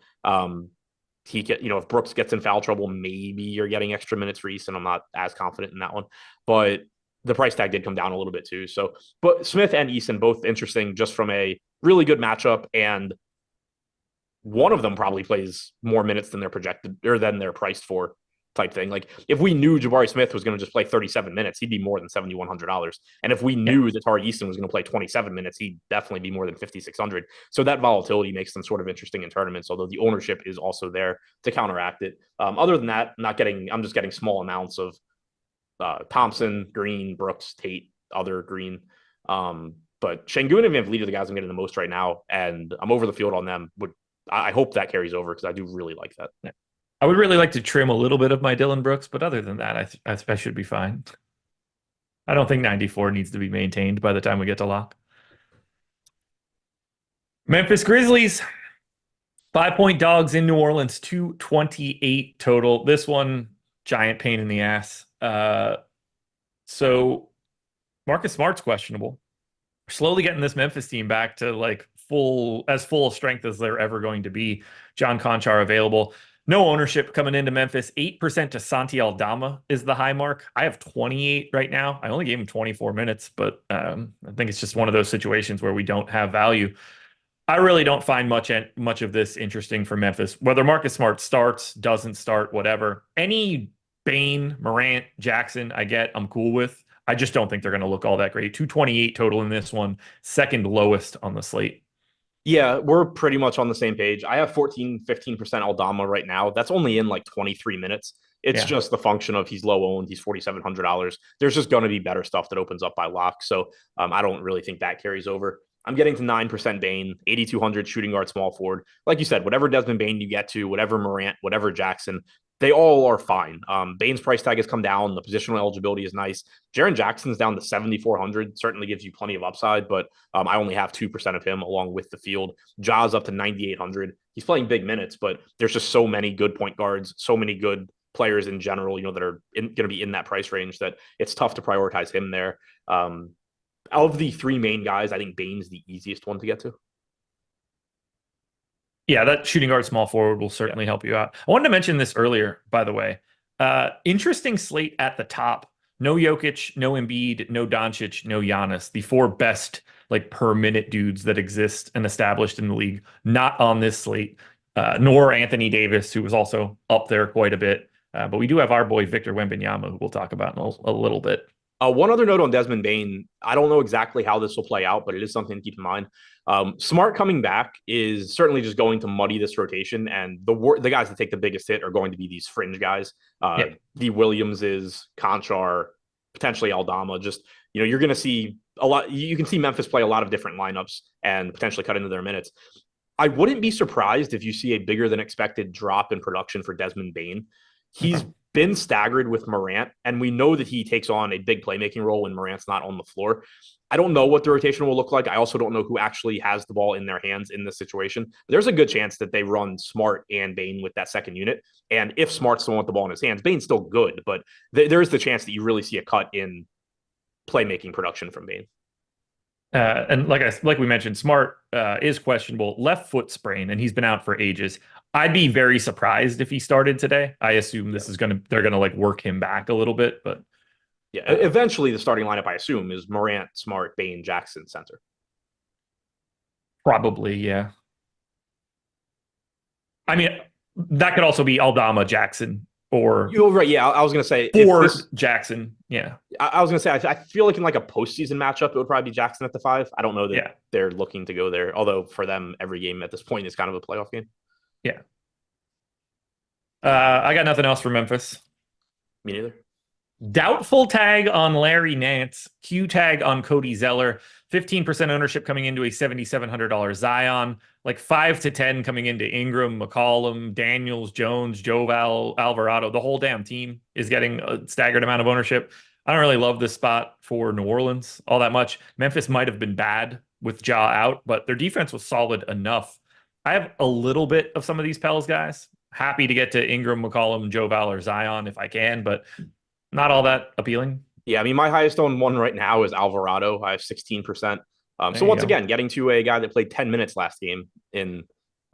If Brooks gets in foul trouble, maybe you're getting extra minutes for Eason. I'm not as confident in that one, but the price tag did come down a little bit too. So, but Smith and Eason, both interesting just from a really good matchup, and one of them probably plays more minutes than they're projected or than they're priced for, type thing. Like, if we knew Jabari Smith was going to just play 37 minutes, he'd be more than $7,100. And if we knew that Tari Eason was going to play 27 minutes, he'd definitely be more than 5,600. So that volatility makes them sort of interesting in tournaments, although the ownership is also there to counteract it. Other than that, I'm just getting small amounts of Thompson, Green, Brooks, Tate, other Green. But Şengün and Van Vliet are the guys I'm getting the most right now, and I'm over the field on them. I hope that carries over, because I do really like that. Yeah. I would really like to trim a little bit of my Dillon Brooks, but other than that, I should be fine. I don't think 94 needs to be maintained by the time we get to lock. Memphis Grizzlies, 5-point dogs in New Orleans, 228 total. This one, giant pain in the ass. So Marcus Smart's questionable. We're slowly getting this Memphis team back to like full strength as they're ever going to be. John Conchar available. No ownership coming into Memphis. 8% to Santi Aldama is the high mark. I have 28 right now. I only gave him 24 minutes, but I think it's just one of those situations where we don't have value. I really don't find much of this interesting for Memphis. Whether Marcus Smart starts, doesn't start, whatever. Any Bane, Morant, Jackson, I'm cool with. I just don't think they're going to look all that great. 228 total in this one, second lowest on the slate. Yeah, we're pretty much on the same page. I have 15% Aldama right now. That's only in like 23 minutes. It's just the function of he's low owned. He's $4,700. There's just going to be better stuff that opens up by lock. So I don't really think that carries over. I'm getting to 9% Bane, 8,200 shooting guard, small forward. Like you said, whatever Desmond Bane you get to, whatever Morant, whatever Jackson, they all are fine. Bane's price tag has come down. The positional eligibility is nice. Jaren Jackson's down to 7,400. Certainly gives you plenty of upside, but I only have 2% of him along with the field. Ja's up to 9,800. He's playing big minutes, but there's just so many good point guards, so many good players in general, that are going to be in that price range that it's tough to prioritize him there. Of the three main guys, I think Bane's the easiest one to get to. Yeah, that shooting guard small forward will certainly help you out. I wanted to mention this earlier, by the way. Interesting slate at the top. No Jokic, no Embiid, no Doncic, no Giannis. The four best per minute dudes that exist and established in the league. Not on this slate, nor Anthony Davis, who was also up there quite a bit. But we do have our boy Victor Wembanyama, who we'll talk about in a little bit. One other note on Desmond Bane. I don't know exactly how this will play out, but it is something to keep in mind. Smart coming back is certainly just going to muddy this rotation, and the guys that take the biggest hit are going to be these fringe guys. The Williamses, Conchar, potentially Aldama. Just, you're going to see a lot. You can see Memphis play a lot of different lineups and potentially cut into their minutes. I wouldn't be surprised if you see a bigger than expected drop in production for Desmond Bane. He's been staggered with Morant, and we know that he takes on a big playmaking role when Morant's not on the floor. I don't know what the rotation will look like. I also don't know who actually has the ball in their hands in this situation. There's a good chance that they run Smart and Bane with that second unit. And if Smart's the one with the ball in his hands, Bane's still good, but there is the chance that you really see a cut in playmaking production from Bane. And like we mentioned, Smart is questionable, left foot sprain, and he's been out for ages. I'd be very surprised if he started today. I assume they're gonna work him back a little bit, but eventually the starting lineup, I assume, is Morant, Smart, Bane, Jackson, center. Probably, yeah. I mean, that could also be Aldama, Jackson, or you're right. Yeah, I was gonna say Jackson. Yeah, I was gonna say I feel like in a postseason matchup, it would probably be Jackson at the 5. I don't know that they're looking to go there, although for them, every game at this point is kind of a playoff game. Yeah. I got nothing else for Memphis. Me neither. Doubtful tag on Larry Nance, Q tag on Cody Zeller, 15% ownership coming into a $7,700 Zion, 5 to 10 coming into Ingram, McCollum, Daniels, Jones, Joe Alvarado. The whole damn team is getting a staggered amount of ownership. I don't really love this spot for New Orleans all that much. Memphis might have been bad with Ja out, but their defense was solid enough. I have a little bit of some of these Pels guys. Happy to get to Ingram, McCollum, Joe Val, or Zion if I can, but not all that appealing. Yeah, I mean, my highest owned one right now is Alvarado. I have 16%. So once again, getting to a guy that played 10 minutes last game in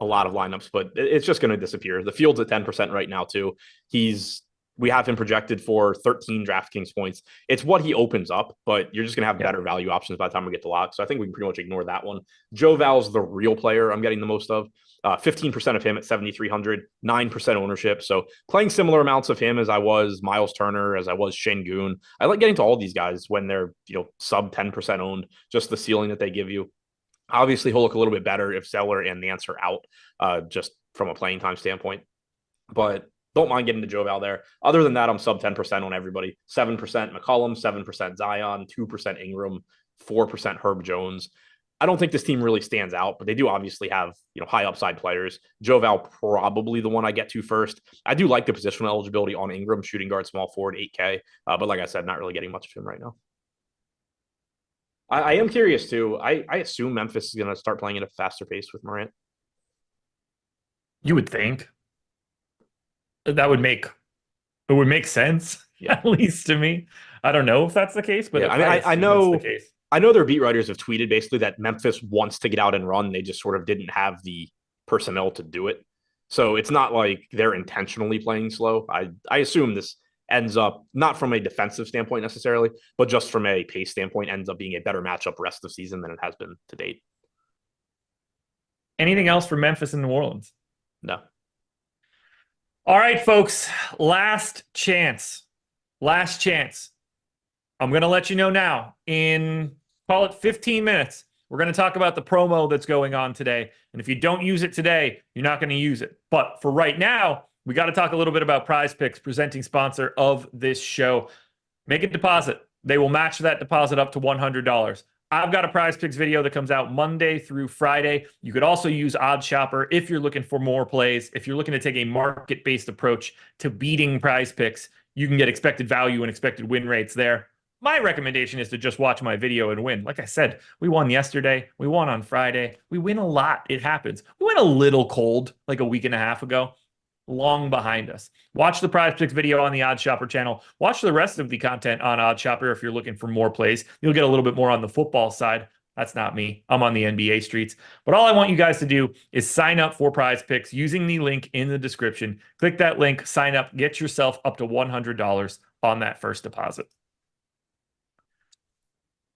a lot of lineups, but it's just going to disappear. The field's at 10% right now, too. We have him projected for 13 DraftKings points. It's what he opens up, but you're just going to have better value options by the time we get to lock. So I think we can pretty much ignore that one. Joe Val's the real player I'm getting the most of. 15% of him at 7,300, 9% ownership. So playing similar amounts of him as I was Miles Turner, as I was Şengün. I like getting to all these guys when they're sub 10% owned, just the ceiling that they give you. Obviously, he'll look a little bit better if Zeller and Nance are out, just from a playing time standpoint. But don't mind getting to Joe Val there. Other than that, I'm sub 10% on everybody. 7% McCollum, 7% Zion, 2% Ingram, 4% Herb Jones. I don't think this team really stands out, but they do obviously have high upside players. Joe Val probably the one I get to first. I do like the positional eligibility on Ingram, shooting guard, small forward, 8K. But like I said, not really getting much of him right now. I am curious too. I assume Memphis is going to start playing at a faster pace with Morant. You would think. That would make sense, at least to me. I don't know if that's the case, but I know that's the case. I know their beat writers have tweeted basically that Memphis wants to get out and run. They just sort of didn't have the personnel to do it. So it's not like they're intentionally playing slow. I assume this ends up, not from a defensive standpoint necessarily, but just from a pace standpoint, ends up being a better matchup rest of the season than it has been to date. Anything else for Memphis and New Orleans? No. All right, folks. Last chance. Last chance. I'm going to let you know now. In, call it 15 minutes, we're going to talk about the promo that's going on today. And if you don't use it today, you're not going to use it. But for right now, we got to talk a little bit about Prize Picks, presenting sponsor of this show. Make a deposit. They will match that deposit up to $100. I've got a Prize Picks video that comes out Monday through Friday. You could also use Odd Shopper if you're looking for more plays. If you're looking to take a market-based approach to beating Prize Picks, you can get expected value and expected win rates there. My recommendation is to just watch my video and win. Like I said, we won yesterday. We won on Friday. We win a lot. It happens. We went a little cold like a week and a half ago. Long behind us. Watch the Prize Picks video on the Odd Shopper channel. Watch the rest of the content on Odd Shopper if you're looking for more plays. You'll get a little bit more on the football side. That's not me. I'm on the NBA streets. But all I want you guys to do is sign up for Prize Picks using the link in the description. Click that link, sign up, get yourself up to $100 on that first deposit.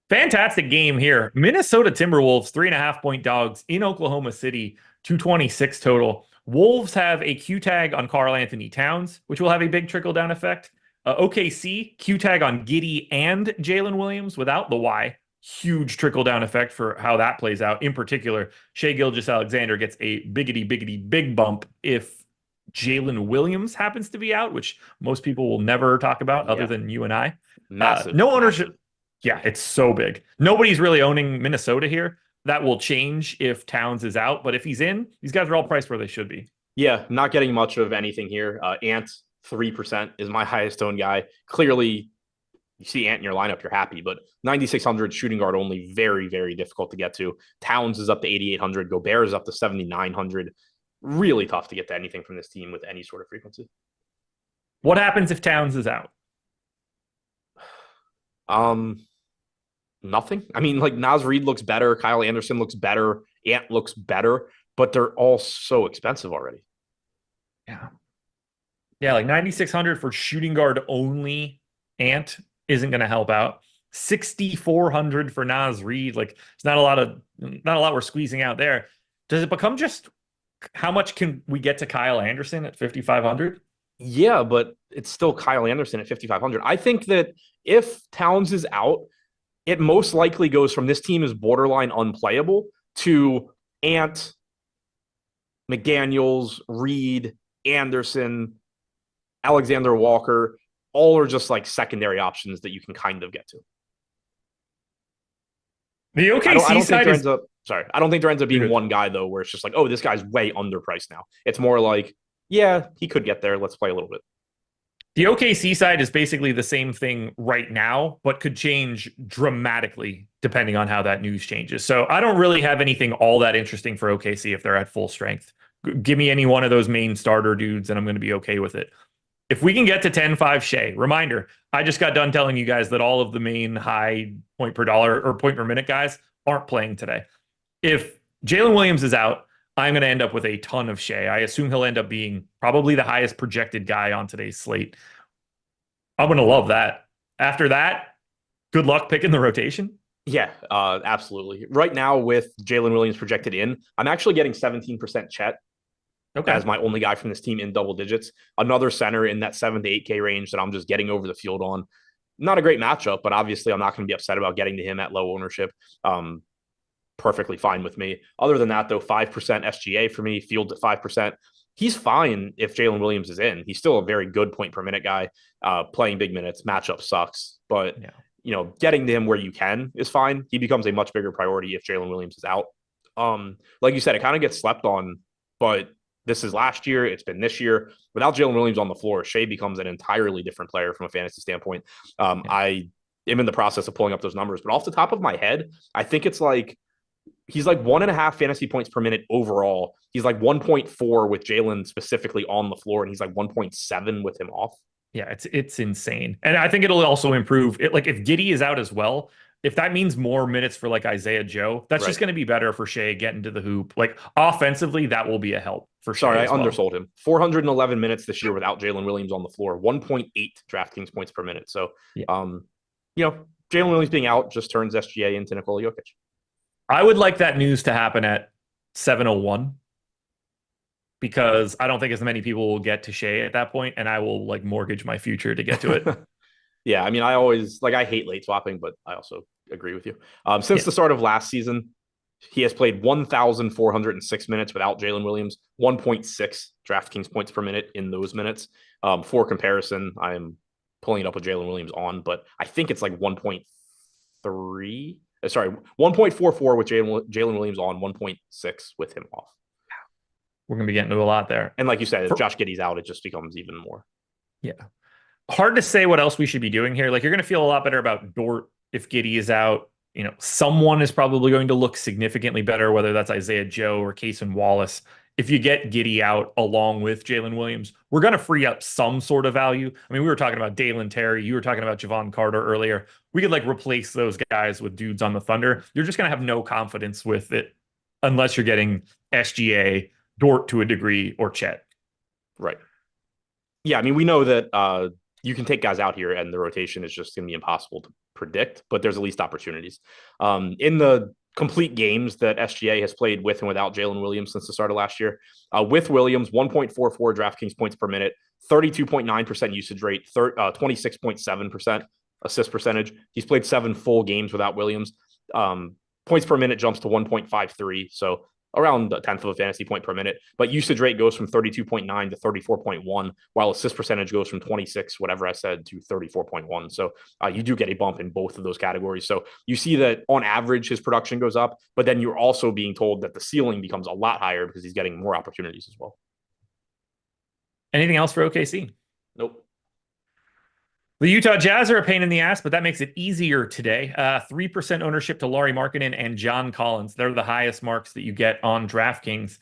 Fantastic game here. Minnesota Timberwolves, 3.5-point dogs in Oklahoma City, 226 total. Wolves have a Q tag on Karl Anthony Towns, which will have a big trickle-down effect. OKC, Q tag on Giddey and Jalen Williams without the Y. Huge trickle-down effect for how that plays out. In particular, Shai Gilgeous-Alexander gets a biggity big bump if Jalen Williams happens to be out, which most people will never talk about other than you and I. Massive. No ownership. Yeah, it's so big. Nobody's really owning Minnesota here. That will change if Towns is out, but if he's in, these guys are all priced where they should be. Yeah, not getting much of anything here. Ant, 3% is my highest owned guy. Clearly, you see Ant in your lineup, you're happy, but 9,600 shooting guard only, very difficult to get to. Towns is up to 8,800. Gobert is up to 7,900. Really tough to get to anything from this team with any sort of frequency. What happens if Towns is out? Nothing. I mean, like Naz Reid looks better. Kyle Anderson looks better. Ant looks better, but they're all so expensive already. Yeah. Yeah, like 9,600 for shooting guard only. Ant isn't going to help out. 6,400 for Naz Reid. Like it's not a lot we're squeezing out there. Does it become just how much can we get to Kyle Anderson at 5,500? Yeah, but it's still Kyle Anderson at 5,500. I think that if Towns is out, it most likely goes from this team is borderline unplayable to Ant, McDaniels, Reed, Anderson, Alexander Walker. All are just like secondary options that you can kind of get to. The OKC side is... I don't think there ends up being one guy, though, where it's just like, oh, this guy's way underpriced now. It's more like, yeah, he could get there. Let's play a little bit. The OKC side is basically the same thing right now, but could change dramatically depending on how that news changes. So I don't really have anything all that interesting for OKC if they're at full strength. Give me any one of those main starter dudes and I'm going to be okay with it. If we can get to 10-5 Shai, reminder, I just got done telling you guys that all of the main high point per dollar or point per minute guys aren't playing today. If Jalen Williams is out, I'm going to end up with a ton of Shai. I assume he'll end up being probably the highest projected guy on today's slate. I'm going to love that. After that, good luck picking the rotation. Yeah, absolutely. Right now with Jalen Williams projected in, I'm actually getting 17% Chet as my only guy from this team in double digits. Another center in that 7 to 8K range that I'm just getting over the field on. Not a great matchup, but obviously I'm not going to be upset about getting to him at low ownership. Perfectly fine with me. Other than that, though, 5% SGA for me, Fields at 5%. He's fine if Jalen Williams is in. He's still a very good point per minute guy, playing big minutes. Matchup sucks, but getting to him where you can is fine. He becomes a much bigger priority if Jalen Williams is out. Like you said, it kind of gets slept on, but this is last year. It's been this year. Without Jalen Williams on the floor, Shai becomes an entirely different player from a fantasy standpoint. I am in the process of pulling up those numbers, but off the top of my head, I think it's like he's like 1.5 fantasy points per minute overall. He's like 1.4 with Jalen specifically on the floor, and he's like 1.7 with him off. Yeah, it's insane. And I think it'll also improve it. Like if Giddey is out as well, if that means more minutes for like Isaiah Joe, that's just going to be better for Shea getting to the hoop. Like offensively, that will be a help for Shea. Sorry, I as well. undersold him. 411 minutes this year without Jalen Williams on the floor, 1.8 DraftKings points per minute. So, Yeah. Jalen Williams being out just turns SGA into Nikola Jokic. I would like that news to happen at 7:01 because I don't think as many people will get to Shea at that point, and I will like mortgage my future to get to it. Yeah, I mean, I hate late swapping, but I also agree with you. Since the start of last season, he has played 1,406 minutes without Jalen Williams, 1.6 DraftKings points per minute in those minutes. For comparison, I am pulling it up with Jalen Williams on, but I think it's like 1.3. 1.44 with Jalen Williams on, 1.6 with him off. We're going to be getting to a lot there. And like you said, if Josh Giddey's out, it just becomes even more. Yeah. Hard to say what else we should be doing here. Like, you're going to feel a lot better about Dort if Giddey is out. Someone is probably going to look significantly better, whether that's Isaiah Joe or Cason Wallace. If you get Giddey out along with Jalen Williams, we're going to free up some sort of value. I mean, we were talking about Dalen Terry. You were talking about Javon Carter earlier. We could like replace those guys with dudes on the Thunder. You're just going to have no confidence with it unless you're getting SGA, Dort to a degree, or Chet. Right. Yeah, I mean, we know that you can take guys out here and the rotation is just going to be impossible to predict, but there's at least opportunities. In the complete games that SGA has played with and without Jalen Williams since the start of last year, with Williams, 1.44 DraftKings points per minute, 32.9% usage rate, 26.7% assist percentage. He's played 7 full games without Williams. Points per minute jumps to 1.53, so around a tenth of a fantasy point per minute, but usage rate goes from 32.9 to 34.1, while assist percentage goes from 26, whatever I said, to 34.1. So you do get a bump in both of those categories. So you see that on average, his production goes up, but then you're also being told that the ceiling becomes a lot higher because he's getting more opportunities as well. Anything else for OKC? Nope. The Utah Jazz are a pain in the ass, but that makes it easier today. 3% ownership to Lauri Markkanen and John Collins. They're the highest marks that you get on DraftKings.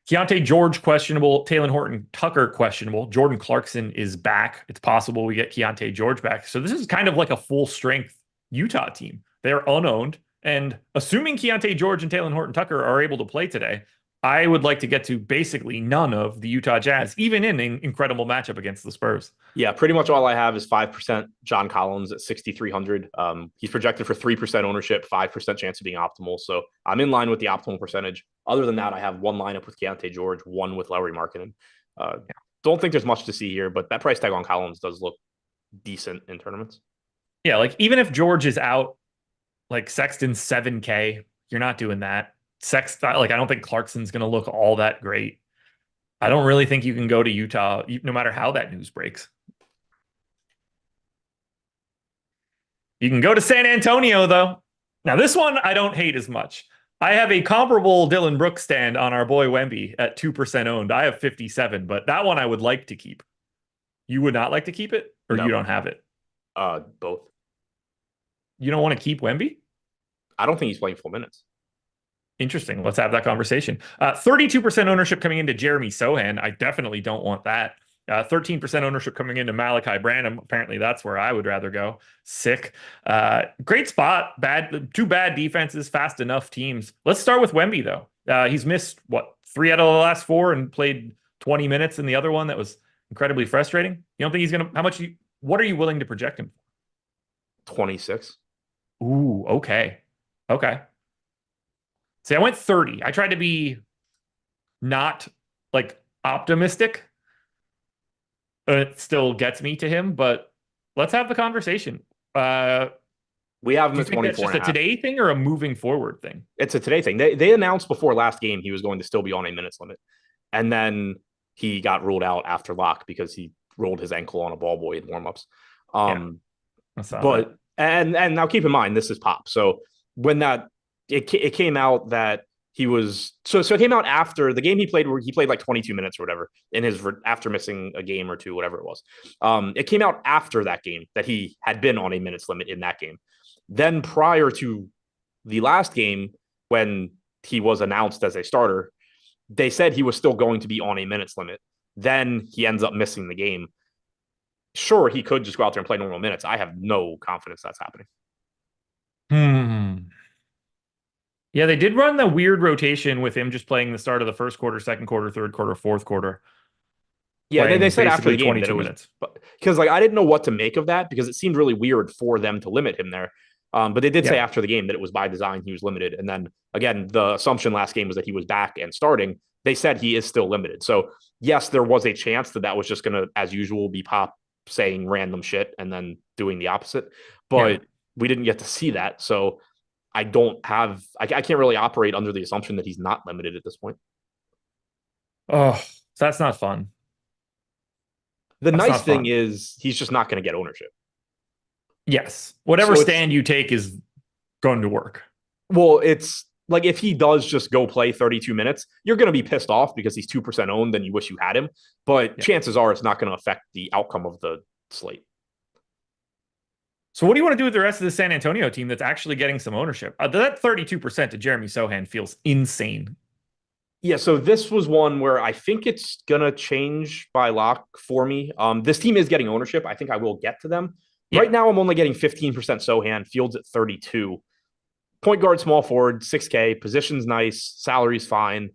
Keontae George questionable. Talen Horton-Tucker questionable. Jordan Clarkson is back. It's possible we get Keontae George back. So this is kind of like a full-strength Utah team. They're unowned. And assuming Keontae George and Talen Horton-Tucker are able to play today, I would like to get to basically none of the Utah Jazz, even in an incredible matchup against the Spurs. Yeah, pretty much all I have is 5% John Collins at 6,300. He's projected for 3% ownership, 5% chance of being optimal. So I'm in line with the optimal percentage. Other than that, I have one lineup with Keontae George, one with Lauri Markkanen. Don't think there's much to see here, but that price tag on Collins does look decent in tournaments. Yeah, like even if George is out, like Sexton's 7K, you're not doing that. Sexton, like I don't think Clarkson's going to look all that great. I don't really think you can go to Utah, no matter how that news breaks. You can go to San Antonio, though. Now, this one I don't hate as much. I have a comparable Dylan Brooks stand on our boy Wemby at 2% owned. I have 57, but that one I would like to keep. You would not like to keep it, or No. You don't have it? Both. You don't want to keep Wemby? I don't think he's playing full minutes. Interesting. Let's have that conversation. 32% ownership coming into Jeremy Sohan. I definitely don't want that. 13% ownership coming into Malachi Branham. Apparently that's where I would rather go. Sick. Great spot. Two bad defenses, fast enough teams. Let's start with Wemby, though. He's missed, 3 out of the last 4 and played 20 minutes in the other one. That was incredibly frustrating. You don't think he's going to... What are you willing to project him? 26. Ooh, okay. See, I went 30. I tried to be not like optimistic. It still gets me to him, but let's have the conversation. We have him at 24. That's just a today thing or a moving forward thing? It's a today thing. They announced before last game he was going to still be on a minutes limit. And then he got ruled out after lock because he rolled his ankle on a ball boy in warmups. And now keep in mind, this is Pop. So when it came out that he was so it came out after the game he played, where he played like 22 minutes or whatever in his after missing a game or two, whatever it was. It came out after that game that he had been on a minutes limit in that game. Then prior to the last game, when he was announced as a starter, they said he was still going to be on a minutes limit. Then he ends up missing the game. Sure, he could just go out there and play normal minutes. I have no confidence that's happening. Hmm. Yeah, they did run the weird rotation with him just playing the start of the first quarter, second quarter, third quarter, fourth quarter, Yeah, they playing said after basically the game that it 22 was minutes. because like I didn't know what to make of that because it seemed really weird for them to limit him there. But they did say Yeah. after the game that it was by design he was limited. And then again, the assumption last game was that he was back and starting. They said he is still limited. So yes, there was a chance that that was just going to, as usual, be Pop saying random shit and then doing the opposite. Yeah. But we didn't get to see that. So I can't really operate under the assumption that he's not limited at this point. Oh, that's not fun. The That's nice not thing fun. is he's just not going to get ownership. Yes. Whatever So it's, stand you take is going to work. well, it's like if he does just go play 32 minutes, you're going to be pissed off because he's 2% owned and you wish you had him. But Yeah. chances are it's not going to affect the outcome of the slate. So what do you want to do with the rest of the San Antonio team that's actually getting some ownership? That 32% to Jeremy Sohan feels insane. Yeah, so this was one where I think it's gonna change by lock for me. This team is getting ownership. I think I will get to them. Yeah. Right now, I'm only getting 15% Sohan, Fields at 32. Point guard, small forward, 6K, position's nice, salary's fine,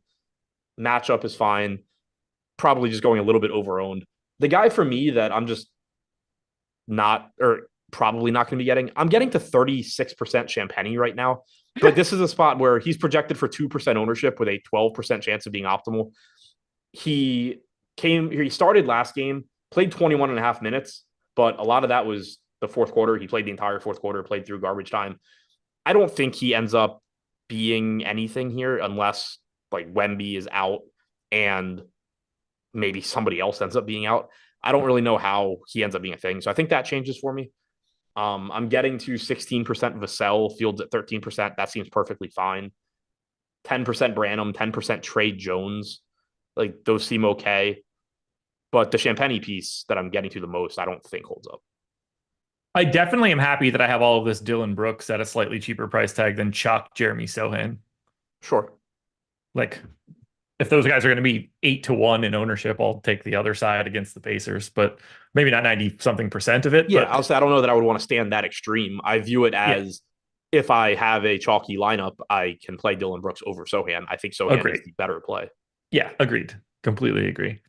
matchup is fine. Probably just going a little bit over owned. The guy for me that I'm just not, or probably not going to be getting, I'm getting to 36% Champagne right now. But this is a spot where he's projected for 2% ownership with a 12% chance of being optimal. He started last game, played 21 and a half minutes, but a lot of that was the fourth quarter. He played the entire fourth quarter, played through garbage time. I don't think he ends up being anything here unless like Wemby is out and maybe somebody else ends up being out. I don't really know how he ends up being a thing. So I think that changes for me. I'm getting to 16% Vassell, Fields at 13%. That seems perfectly fine. 10% Branham, 10% Trey Jones. Like those seem okay. But the Champagne piece that I'm getting to the most, I don't think holds up. I definitely am happy that I have all of this Dylan Brooks at a slightly cheaper price tag than Chuck Jeremy Sohan. Sure. Like, if those guys are going to be 8-1 in ownership, I'll take the other side against the Pacers, but maybe not 90 something percent of it. Yeah, But I'll say I don't know that I would want to stand that extreme. I view it yeah, as if I have a chalky lineup, I can play Dylan Brooks over Sohan. I think Sohan agreed. is the better play. Yeah, agreed. Completely agree.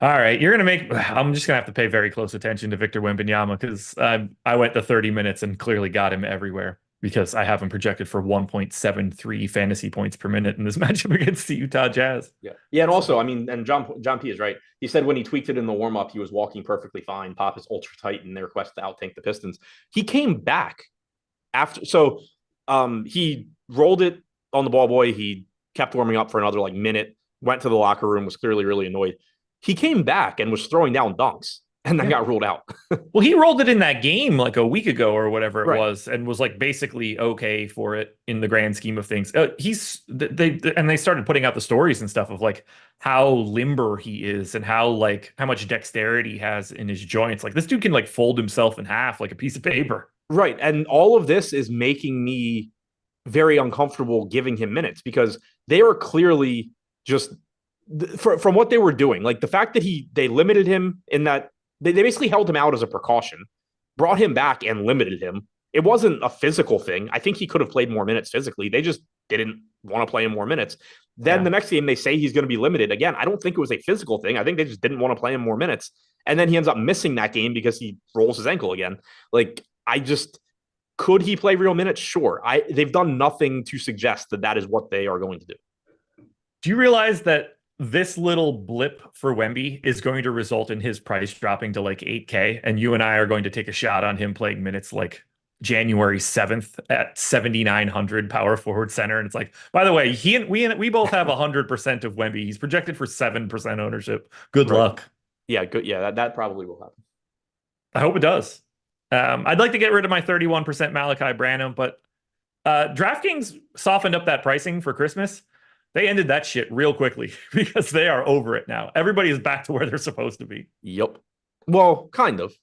All right, you're gonna make. I'm just gonna have to pay very close attention to Victor Wembanyama because I went the 30 minutes and clearly got him everywhere because I have him projected for 1.73 fantasy points per minute in this matchup against the Utah Jazz. Yeah. Yeah. And also, I mean, and John P is right. He said when he tweaked it in the warm up, he was walking perfectly fine. Pop is ultra tight in their quest to outtank the Pistons. He came back after. So he rolled it on the ball boy. He kept warming up for another like minute, went to the locker room, was clearly really annoyed. He came back and was throwing down dunks and then got ruled out. Well, he rolled it in that game like a week ago or whatever it Right. was, and was like basically okay for it in the grand scheme of things. They started putting out the stories and stuff of like how limber he is and how much dexterity he has in his joints. Like this dude can like fold himself in half like a piece of paper. Right. And all of this is making me very uncomfortable giving him minutes because they are clearly just from what they were doing, like the fact that they limited him in that they basically held him out as a precaution, brought him back and limited him. It wasn't a physical thing. I think he could have played more minutes physically. They just didn't want to play him more minutes. Then the next game, they say he's going to be limited. Again, I don't think it was a physical thing. I think they just didn't want to play him more minutes. And then he ends up missing that game because he rolls his ankle again. Like, could he play real minutes? Sure. They've done nothing to suggest that is what they are going to do. Do you realize that this little blip for Wemby is going to result in his price dropping to like 8K, and you and I are going to take a shot on him playing minutes like January 7th at 7,900 power forward center. And it's like, by the way, we both have 100% of Wemby. He's projected for 7% ownership. Good luck. Yeah, good. Yeah, that probably will happen. I hope it does. I'd like to get rid of my 31% Malachi Branham, but DraftKings softened up that pricing for Christmas. They ended that shit real quickly because they are over it now. Everybody is back to where they're supposed to be. Yep. Well, kind of.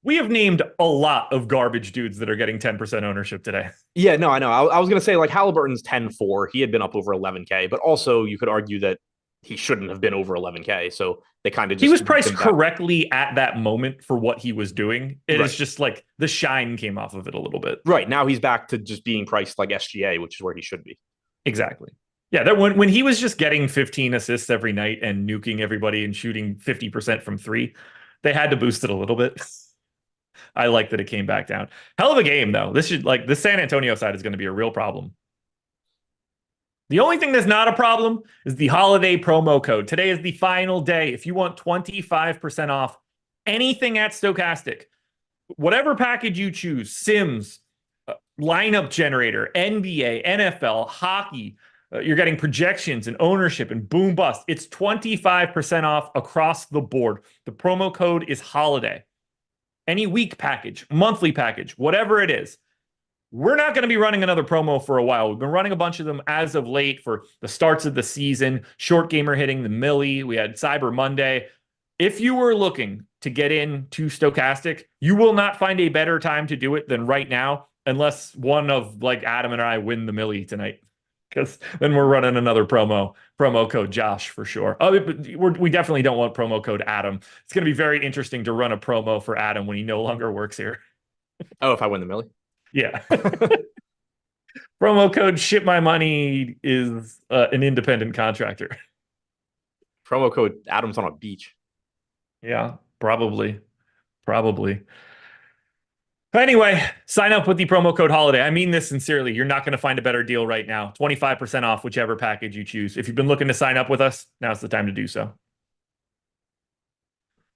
We have named a lot of garbage dudes that are getting 10% ownership today. Yeah, no, I know. I was going to say like Halliburton's 10-4. He had been up over 11K, but also you could argue that he shouldn't have been over 11K. So they kind of just he was priced correctly at that moment for what he was doing. It is just like the shine came off of it a little bit. Right. Now he's back to just being priced like SGA, which is where he should be. Exactly. Yeah, that when he was just getting 15 assists every night and nuking everybody and shooting 50% from three, they had to boost it a little bit. I like that it came back down. Hell of a game, though. This should the San Antonio side is going to be a real problem. The only thing that's not a problem is the holiday promo code. Today is the final day. If you want 25% off anything at Stokastic, whatever package you choose, Sims, lineup generator, NBA, NFL, hockey, you're getting projections and ownership and boom bust. It's 25% off across the board. The promo code is holiday. Any week package, monthly package, whatever it is. We're not going to be running another promo for a while. We've been running a bunch of them as of late for the starts of the season. Short gamer hitting the Millie. We had Cyber Monday. If you were looking to get into Stokastic, you will not find a better time to do it than right now, unless one of like Adam and I win the Millie tonight. Because then we're running another promo code Josh for sure. Oh, we definitely don't want promo code Adam. It's going to be very interesting to run a promo for Adam when he no longer works here. Oh, if I win the Millie? Yeah. Promo code Ship My Money is an independent contractor. Promo code Adam's on a beach. Yeah, probably. Anyway, sign up with the promo code holiday. I mean this sincerely. You're not going to find a better deal right now. 25% off whichever package you choose. If you've been looking to sign up with us, now's the time to do so.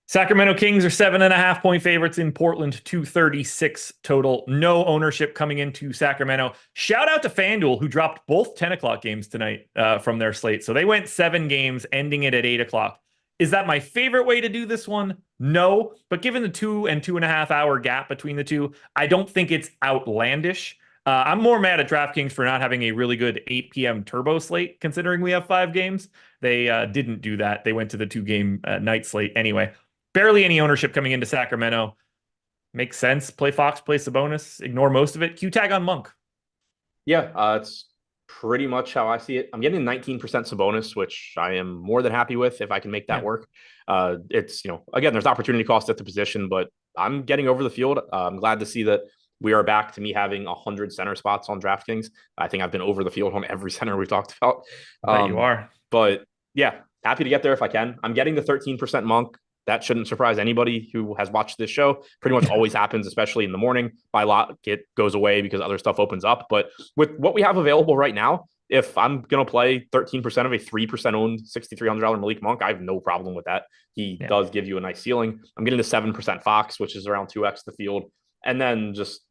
Sacramento Kings are 7.5-point favorites in Portland, 236 total. No ownership coming into Sacramento. Shout out to FanDuel, who dropped both 10 o'clock games tonight from their slate. So they went 7 games, ending it at 8 o'clock. Is that my favorite way to do this one? No, but given the 2 and 2.5 hour gap between the two, I don't think it's outlandish. I'm more mad at DraftKings for not having a really good 8 p.m. turbo slate, considering we have 5 games. They didn't do that. They went to the 2-game night slate anyway. Barely any ownership coming into Sacramento. Makes sense. Play Fox, play Sabonis, ignore most of it. Q-tag on Monk. Yeah, it's pretty much how I see it. I'm getting 19% Sabonis, which I am more than happy with if I can make that work. It's, again, there's opportunity cost at the position, but I'm getting over the field. I'm glad to see that we are back to me having 100 center spots on DraftKings. I think I've been over the field on every center we've talked about. You are. But yeah, happy to get there if I can. I'm getting the 13% Monk. That shouldn't surprise anybody who has watched this show. Pretty much always happens, especially in the morning. By lot, it goes away because other stuff opens up. But with what we have available right now, if I'm going to play 13% of a 3% owned $6,300 Malik Monk, I have no problem with that. He does give you a nice ceiling. I'm getting the 7% Fox, which is around 2x the field. And then just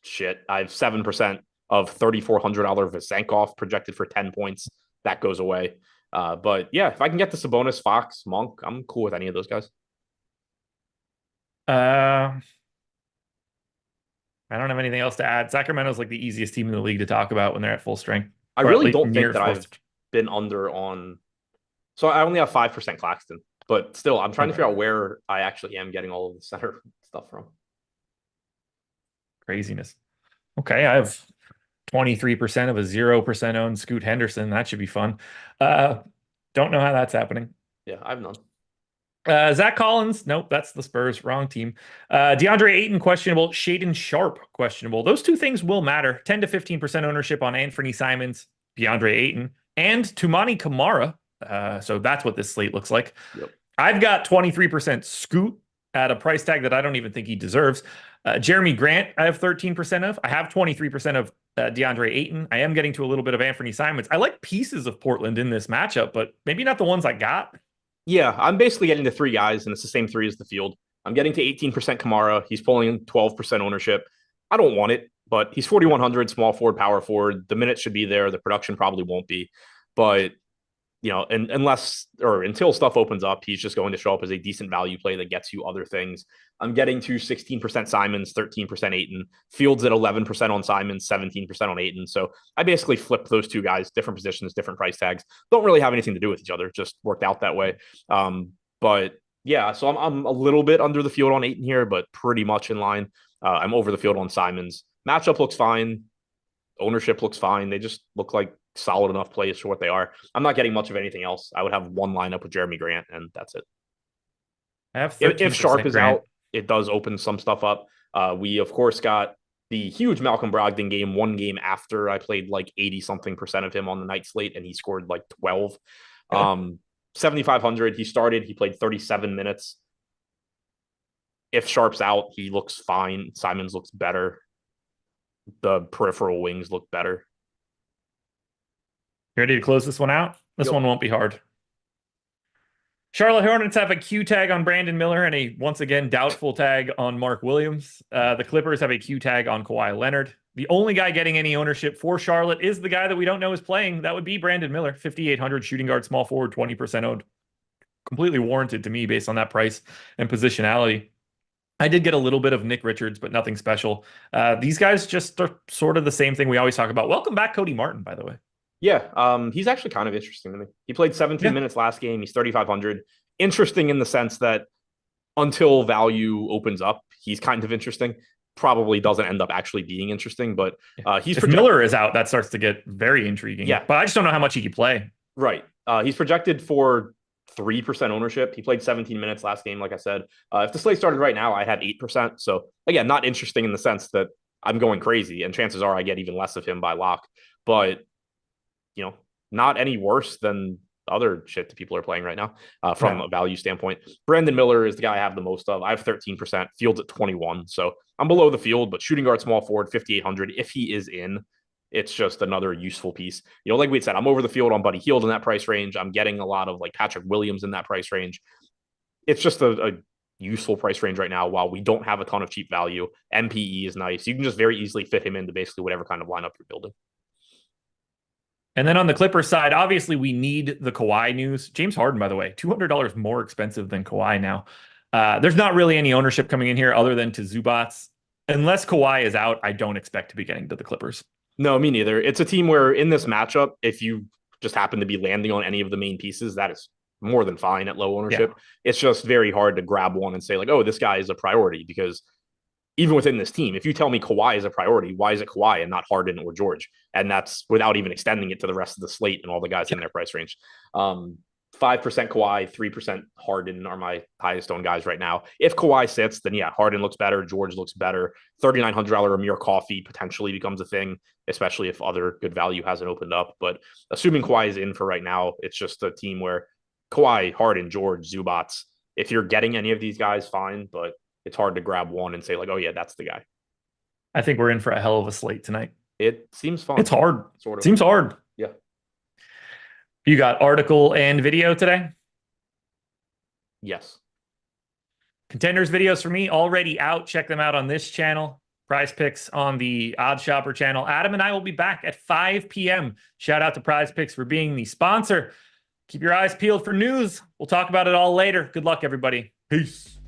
shit, I have 7% of $3,400 Vesenkov projected for 10 points. That goes away. But yeah, if I can get the Sabonis, Fox, Monk, I'm cool with any of those guys. I don't have anything else to add. Sacramento's like the easiest team in the league to talk about when they're at full strength. I really don't think that I've been under on. So I only have 5% Claxton, but still, I'm trying to figure out where I actually am getting all of the center stuff from. Craziness. Okay, I have 23% of a 0% owned Scoot Henderson. That should be fun. Don't know how that's happening. Yeah, I have none. Zach Collins, nope, that's the Spurs. Wrong team. DeAndre Ayton, questionable. Shaden Sharp, questionable. Those two things will matter. 10 to 15% ownership on Anthony Simons, DeAndre Ayton, and Tumani Kamara. So that's what this slate looks like. Yep. I've got 23% Scoot at a price tag that I don't even think he deserves. Jeremy Grant, I have 13% of. I have 23% of DeAndre Ayton. I am getting to a little bit of Anthony Simons. I like pieces of Portland in this matchup, but maybe not the ones I got. Yeah, I'm basically getting to 3 guys, and it's the same 3 as the field. I'm getting to 18% Kamara. He's pulling 12% ownership. I don't want it, but he's 4,100, small forward, power forward. The minutes should be there. The production probably won't be. But, until stuff opens up, he's just going to show up as a decent value play that gets you other things. I'm getting to 16% Simons, 13% Ayton. Fields at 11% on Simons, 17% on Ayton. So I basically flipped those 2 guys, different positions, different price tags. Don't really have anything to do with each other. Just worked out that way. But yeah, so I'm a little bit under the field on Ayton here, but pretty much in line. I'm over the field on Simons. Matchup looks fine. Ownership looks fine. They just look like solid enough plays for what they are. I'm not getting much of anything else. I would have one lineup with Jeremy Grant, and that's it. I have If Sharp is Grant out, it does open some stuff up. We, of course, got the huge Malcolm Brogdon game one game after I played like 80-something% of him on the night slate, and he scored like 12. 7,500. He started. He played 37 minutes. If Sharp's out, he looks fine. Simons looks better. The peripheral wings look better. You ready to close this one out? This Yep. one won't be hard. Charlotte Hornets have a Q tag on Brandon Miller and a, once again, doubtful tag on Mark Williams. The Clippers have a Q tag on Kawhi Leonard. The only guy getting any ownership for Charlotte is the guy that we don't know is playing. That would be Brandon Miller, 5,800 shooting guard, small forward, 20% owned. Completely warranted to me based on that price and positionality. I did get a little bit of Nick Richards, but nothing special. These guys just are sort of the same thing we always talk about. Welcome back, Cody Martin, by the way. Yeah, he's actually kind of interesting to me. He played 17 minutes last game. He's 3,500. Interesting in the sense that until value opens up, he's kind of interesting. Probably doesn't end up actually being interesting, but he's if Miller is out, that starts to get very intriguing. Yeah, but I just don't know how much he could play. Right. He's projected for 3% ownership. He played 17 minutes last game, like I said. If the slate started right now, I have 8%. So again, not interesting in the sense that I'm going crazy, and chances are I get even less of him by lock. But not any worse than other shit that people are playing right now from a value standpoint. Brandon Miller is the guy I have the most of. I have 13%, Fields at 21. So I'm below the field, but shooting guard, small forward, 5,800. If he is in, it's just another useful piece. Like we said, I'm over the field on Buddy Hield in that price range. I'm getting a lot of like Patrick Williams in that price range. It's just a useful price range right now. While we don't have a ton of cheap value, MPE is nice. You can just very easily fit him into basically whatever kind of lineup you're building. And then on the Clippers side, obviously we need the Kawhi news. James Harden, by the way, $200 more expensive than Kawhi now. There's not really any ownership coming in here other than to Zubats. Unless Kawhi is out, I don't expect to be getting to the Clippers. No, me neither. It's a team where in this matchup, if you just happen to be landing on any of the main pieces, that is more than fine at low ownership. Yeah. It's just very hard to grab one and say like, oh, this guy is a priority, because even within this team, if you tell me Kawhi is a priority, why is it Kawhi and not Harden or George? And that's without even extending it to the rest of the slate and all the guys in their price range. 5% Kawhi, 3% Harden are my highest owned guys right now. If Kawhi sits, then yeah, Harden looks better, George looks better. $3,900 Amir Coffey potentially becomes a thing, especially if other good value hasn't opened up. But assuming Kawhi is in for right now, it's just a team where Kawhi, Harden, George, Zubats, if you're getting any of these guys, fine, but it's hard to grab one and say like, oh yeah, that's the guy. I think we're in for a hell of a slate tonight. It seems fun. It's hard. Sort of. Seems hard. Yeah. You got article and video today? Yes. Contenders videos for me already out. Check them out on this channel. Prize Picks on the Odd Shopper channel. Adam and I will be back at 5 p.m. Shout out to Prize Picks for being the sponsor. Keep your eyes peeled for news. We'll talk about it all later. Good luck, everybody. Peace.